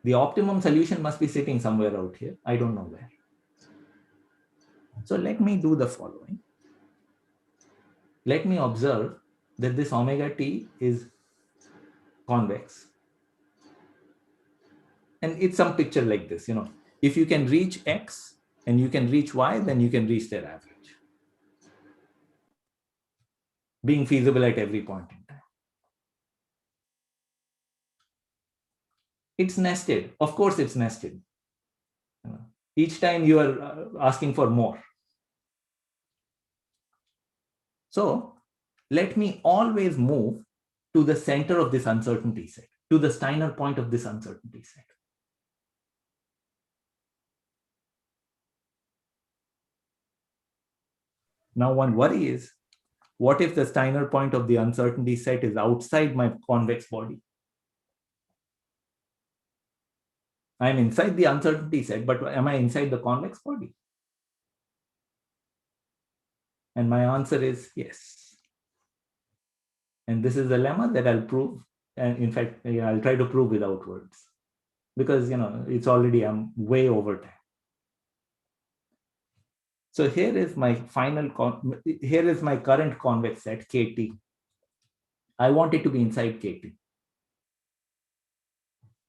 The optimum solution must be sitting somewhere out here. I don't know where. So let me do the following. Let me observe that this omega t is convex. And it's some picture like this, If you can reach x and you can reach y, then you can reach their average. Being feasible at every point in time. It's nested. Of course, it's nested. Each time you are asking for more. So let me always move to the center of this uncertainty set, to the Steiner point of this uncertainty set. Now, one worry is, what if the Steiner point of the uncertainty set is outside my convex body? I'm inside the uncertainty set, but am I inside the convex body? And my answer is yes. And this is a lemma that I'll prove. And in fact, I'll try to prove without words. Because, it's already, I'm way over time. So here is my here is my current convex set, KT. I want it to be inside KT.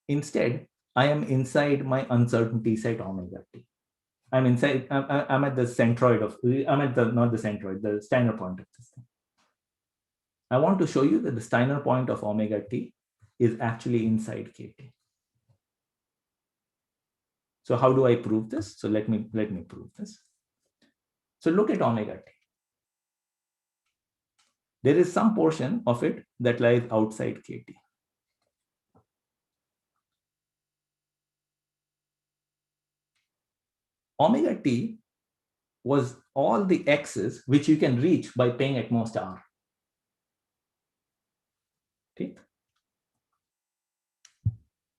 Instead, I am inside my uncertainty set omega t. I'm inside, I'm at the centroid of, not the centroid, the Steiner point of this thing. I want to show you that the Steiner point of omega t is actually inside KT. So how do I prove this? So let me prove this. So look at omega t. There is some portion of it that lies outside KT. Omega t was all the x's which you can reach by paying at most r. Okay.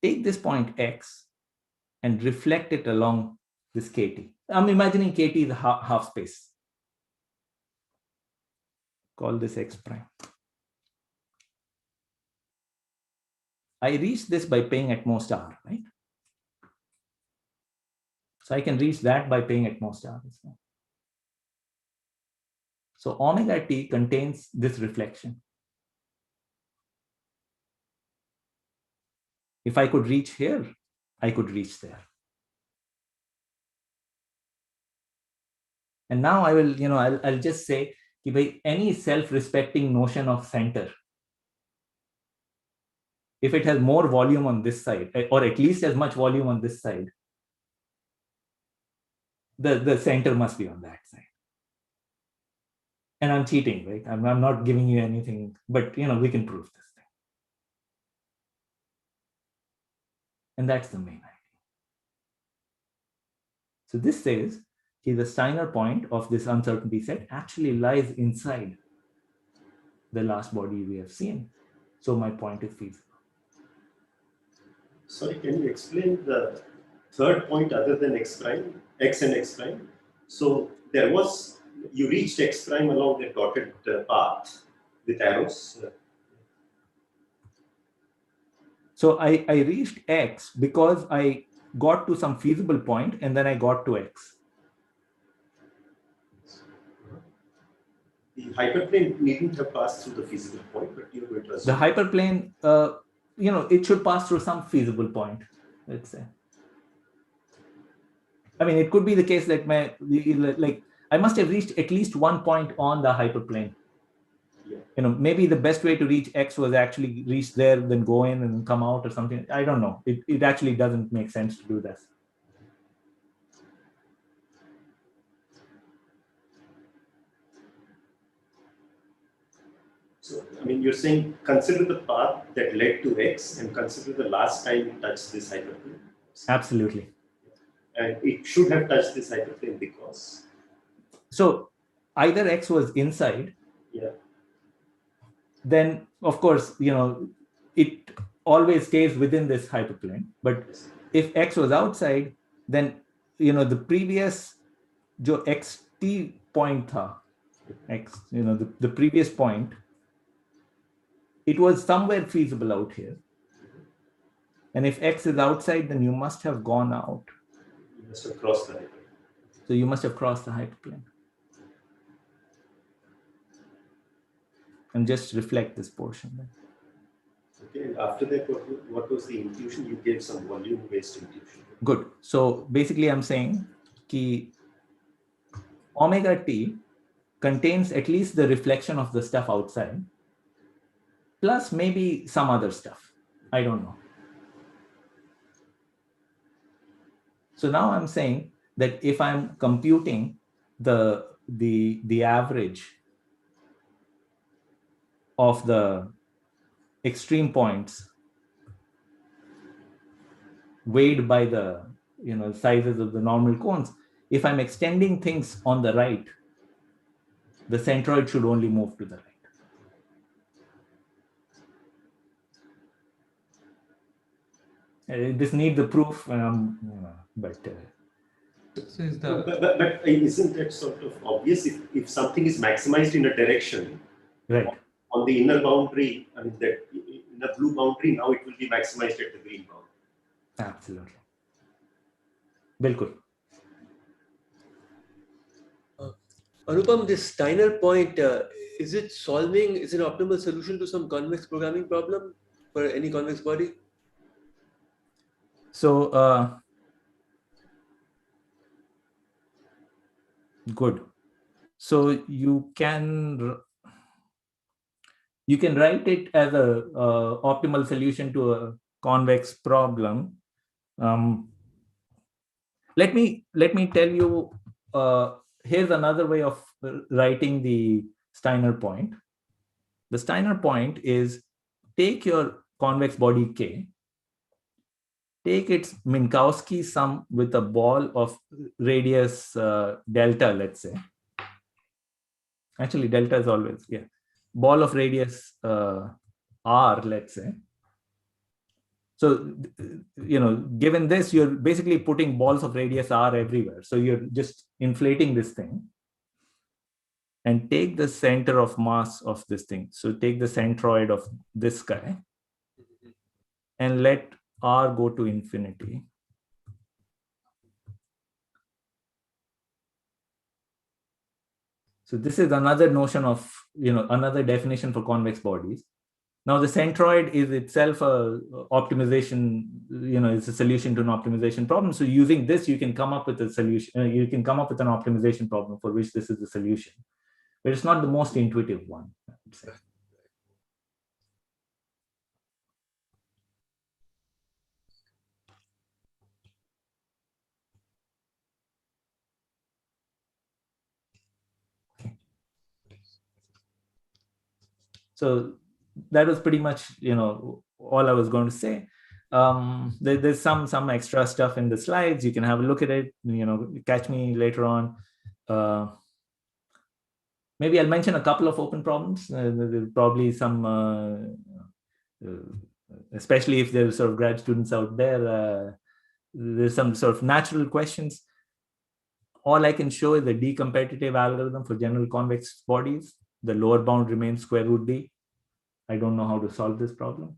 Take this point x and reflect it along this KT. I'm imagining KT is half space. Call this x prime. I reach this by paying at most r, right? So I can reach that by paying at most r as well. So omega t contains this reflection. If I could reach here, I could reach there. And now I will, I'll just say, by any self-respecting notion of center, if it has more volume on this side, or at least as much volume on this side, the center must be on that side. And I'm cheating, right? I'm not giving you anything, but we can prove this thing. And that's the main idea. So this says the Steiner point of this uncertainty set actually lies inside the last body we have seen. So my point is feasible. Sorry, can you explain the third point other than x prime, x and x prime? So there was, you reached x prime along the dotted path with arrows. So I reached x because I got to some feasible point and then I got to x. The hyperplane needn't have passed through the feasible point, but you're going to assume. The hyperplane, it should pass through some feasible point, let's say. I mean, it could be the case that I must have reached at least one point on the hyperplane. Yeah. Maybe the best way to reach x was actually reach there, then go in and come out or something. I don't know. It actually doesn't make sense to do this. So, I mean, you're saying consider the path that led to x and consider the last time you touched this hyperplane. Absolutely. And it should have touched this hyperplane because? So either x was inside. Yeah. Then, of course, it always stays within this hyperplane. But if x was outside, then, the previous xt point tha, x, the previous point, it was somewhere feasible out here. And if x is outside, then you must have gone out. You must have crossed the hyperplane. So you must have crossed the hyperplane. And just reflect this portion then. Okay, and after that, what was the intuition? You gave some volume-based intuition. Good. So basically, I'm saying that omega t contains at least the reflection of the stuff outside, plus maybe some other stuff. I don't know. So now I'm saying that if I'm computing the average of the extreme points weighed by the sizes of the normal cones, if I'm extending things on the right, the centroid should only move to the right. This needs the proof, but isn't that sort of obvious? If something is maximized in a direction, right, on the inner boundary, I mean that in the blue boundary, now it will be maximized at the green boundary. Absolutely. Bilkul. Anupam, this Steiner point, is it an optimal solution to some convex programming problem for any convex body? So, good. So you can write it as a optimal solution to a convex problem. Let me tell you. Here's another way of writing the Steiner point. The Steiner point is take your convex body K, take its Minkowski sum with a ball of radius delta, let's say. Actually, delta is always, ball of radius r, let's say. So, given this, you're basically putting balls of radius r everywhere. So you're just inflating this thing and take the center of mass of this thing. So take the centroid of this guy and let r go to infinity. So this is another notion of, another definition for convex bodies. Now the centroid is itself a optimization, it's a solution to an optimization problem. So using this, you can come up with a solution. You can come up with an optimization problem for which this is the solution, but it's not the most intuitive one, I would say. So that was pretty much, all I was going to say. There's some extra stuff in the slides. You can have a look at it, catch me later on. Maybe I'll mention a couple of open problems. There's probably some especially if there's sort of grad students out there, there's some sort of natural questions. All I can show is the D-competitive algorithm for general convex bodies. The lower bound remains square root D. I don't know how to solve this problem.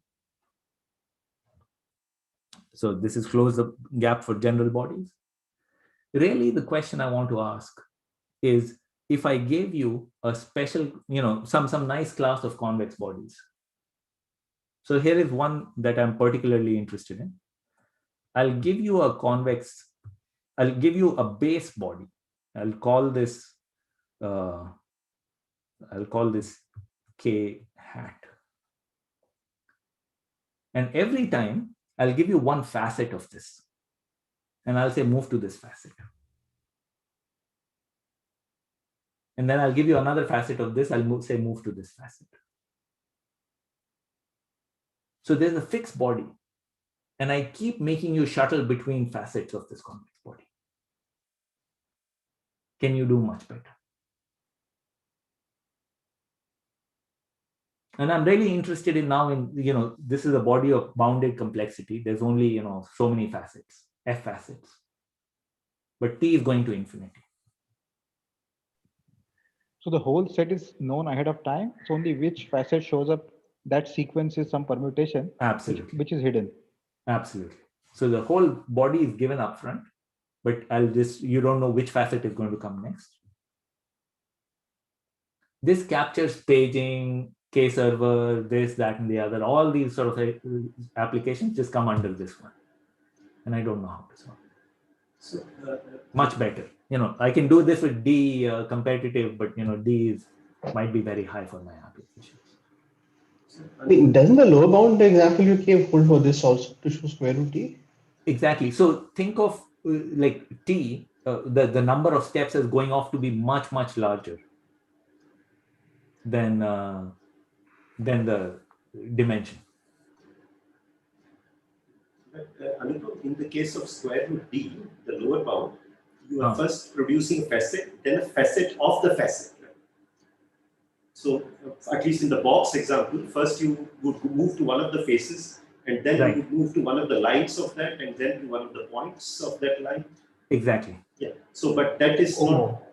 So this is close the gap for general bodies. Really, the question I want to ask is, if I gave you a special, some nice class of convex bodies. So here is one that I'm particularly interested in. I'll give you a base body. I'll call this K hat. And every time I'll give you one facet of this. And I'll say, move to this facet. And then I'll give you another facet of this. I'll say, move to this facet. So there's a fixed body. And I keep making you shuttle between facets of this convex body. Can you do much better? And I'm really interested in now in, this is a body of bounded complexity. There's only, so many facets, F facets. But T is going to infinity. So the whole set is known ahead of time. It's only which facet shows up, that sequence is some permutation. Absolutely. Which is hidden. Absolutely. So the whole body is given upfront, but you don't know which facet is going to come next. This captures paging, K-server, this, that, and the other. All these sort of applications just come under this one. And I don't know how to solve it. So, much better. I can do this with D competitive, but D might be very high for my applications. I mean, doesn't the lower bound example you gave hold for this also to show square root T? Exactly. So think of like T, the number of steps is going off to be much, much larger than the dimension. But in the case of square root D, the lower bound, you are first producing a facet, then a facet of the facet. So at least in the box example, first you would move to one of the faces, and then you would move to one of the lines of that, and then to one of the points of that line. Exactly. Yeah. So, but that is not.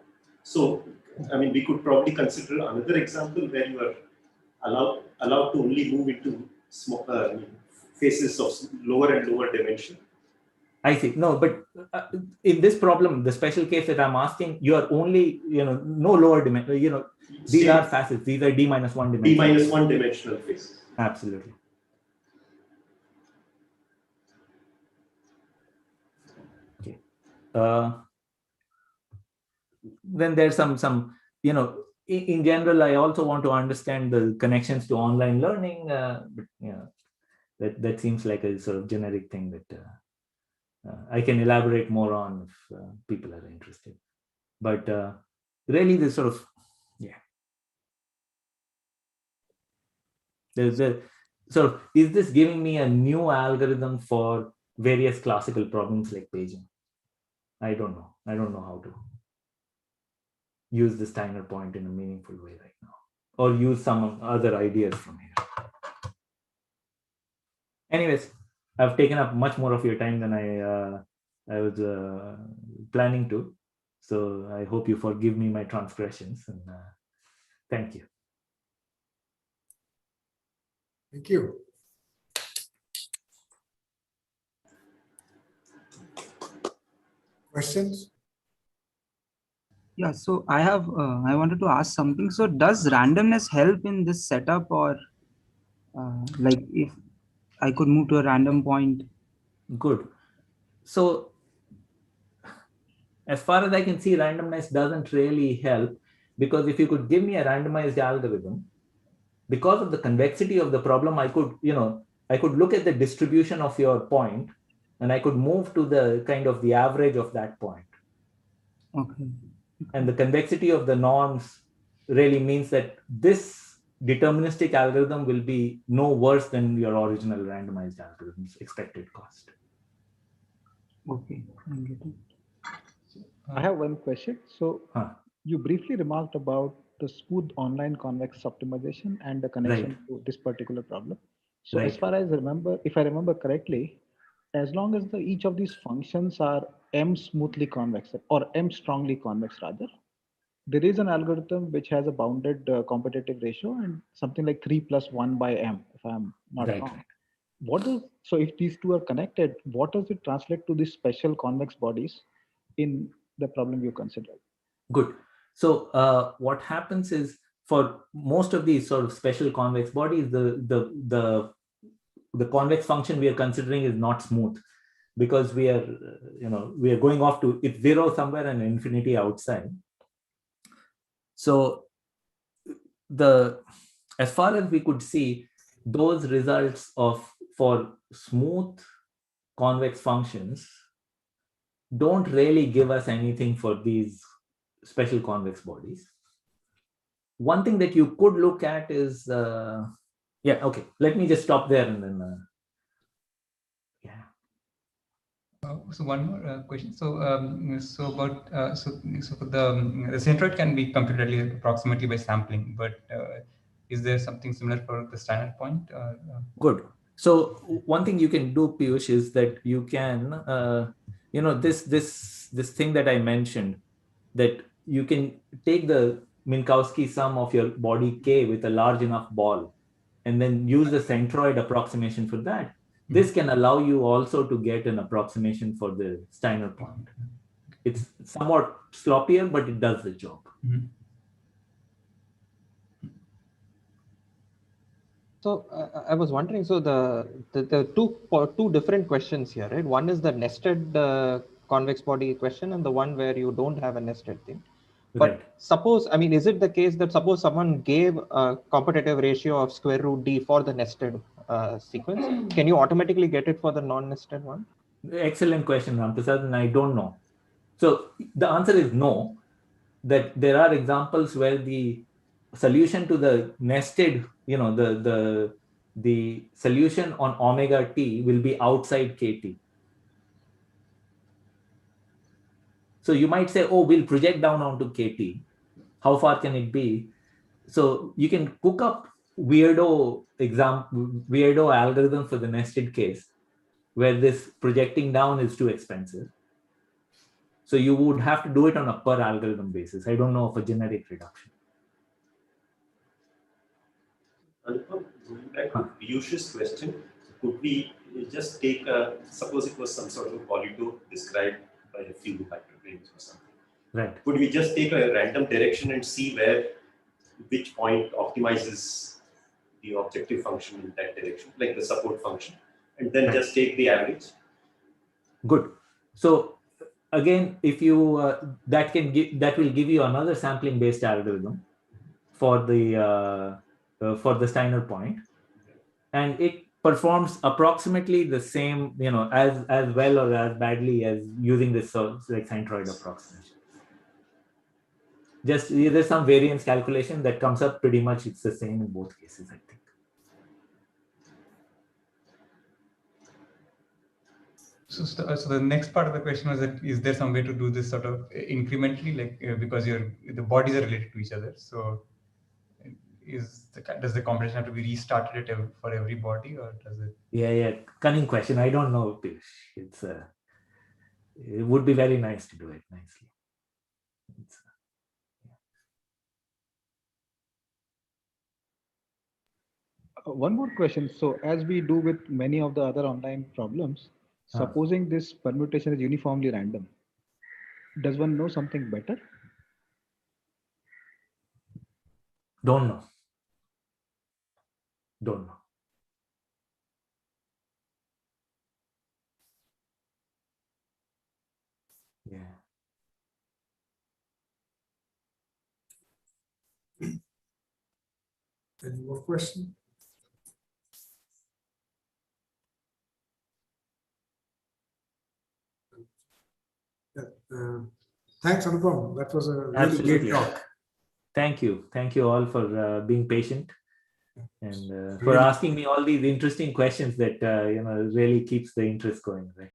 So, I mean, we could probably consider another example where you are allowed to only move into small, faces of lower and lower dimension. I see. No, but in this problem, the special case that I'm asking, you are only, no lower dimension, these are facets. These are D-1 dimensional. D-1 dimensional faces. Absolutely. Okay. Then there's some, in general, I also want to understand the connections to online learning, but that seems like a sort of generic thing that I can elaborate more on if people are interested. But really, this sort of, there's a sort of, is this giving me a new algorithm for various classical problems like paging? I don't know. I don't know how to use the Steiner point in a meaningful way right now, or use some other ideas from here. Anyways, I've taken up much more of your time than I was planning to. So I hope you forgive me my transgressions, and thank you. Thank you. Questions? Yeah, so I wanted to ask something. So does randomness help in this setup, or like if I could move to a random point? Good. So as far as I can see, randomness doesn't really help, because if you could give me a randomized algorithm, because of the convexity of the problem, I could look at the distribution of your point, and I could move to the kind of the average of that point. Okay. And the convexity of the norms really means that this deterministic algorithm will be no worse than your original randomized algorithm's expected cost. Okay. I have one question. So you briefly remarked about the smooth online convex optimization and the connection to this particular problem. So as far as if I remember correctly, as long as each of these functions are m smoothly convex or m strongly convex rather, there is an algorithm which has a bounded competitive ratio and something like 3 + 1 by m, if I'm not wrong. So if these two are connected, what does it translate to these special convex bodies in the problem you considered? Good. So what happens is, for most of these sort of special convex bodies, the convex function we are considering is not smooth, because we are going off to it's zero somewhere and infinity outside. So as far as we could see, those results for smooth convex functions don't really give us anything for these special convex bodies. One thing that you could look at is, okay, let me just stop there and then, So one more question. So for the centroid can be computed approximately by sampling, but is there something similar for the Steiner point? Good. So one thing you can do, Piyush, is that you can, this thing that I mentioned, that you can take the Minkowski sum of your body K with a large enough ball, and then use the centroid approximation for that. This can allow you also to get an approximation for the Steiner point. It's somewhat sloppier, but it does the job. So I was wondering, so the two different questions here, right? One is the nested convex body question, and the one where you don't have a nested thing. But suppose, I mean, is it the case that suppose someone gave a competitive ratio of square root d for the nested sequence, can you automatically get it for the non-nested one? Excellent question, Ramprasad, and I don't know. So the answer is no, that there are examples where the solution to the nested, the solution on omega t will be outside kt. So you might say, oh, we'll project down onto kt. How far can it be? So you can cook up weirdo algorithm for the nested case, where this projecting down is too expensive. So you would have to do it on a per algorithm basis. I don't know of a generic reduction. Anupam, going back to Piyush's question, could we just take suppose it was some sort of a polytope described by a few hyperplanes or something. Right. Could we just take a random direction and see which point optimizes the objective function in that direction, like the support function, and then just take the average? Good. So again, if you that will give you another sampling based algorithm for the Steiner point, and it performs approximately the same, as well or as badly as using this like centroid approximation. Just there's some variance calculation that comes up, pretty much it's the same in both cases, I think. So the next part of the question was that, is there some way to do this sort of incrementally, like because the bodies are related to each other? So does the computation have to be restarted for every body, or does it? Yeah, cunning question. I don't know, Piyush. It would be very nice to do it nicely. One more question. So as we do with many of the other online problems, supposing this permutation is uniformly random, does one know something better? Don't know. Yeah. Any more questions? Thanks, Anupam. That was a really great talk. Thank you all for being patient and for asking me all these interesting questions that really keeps the interest going. Right?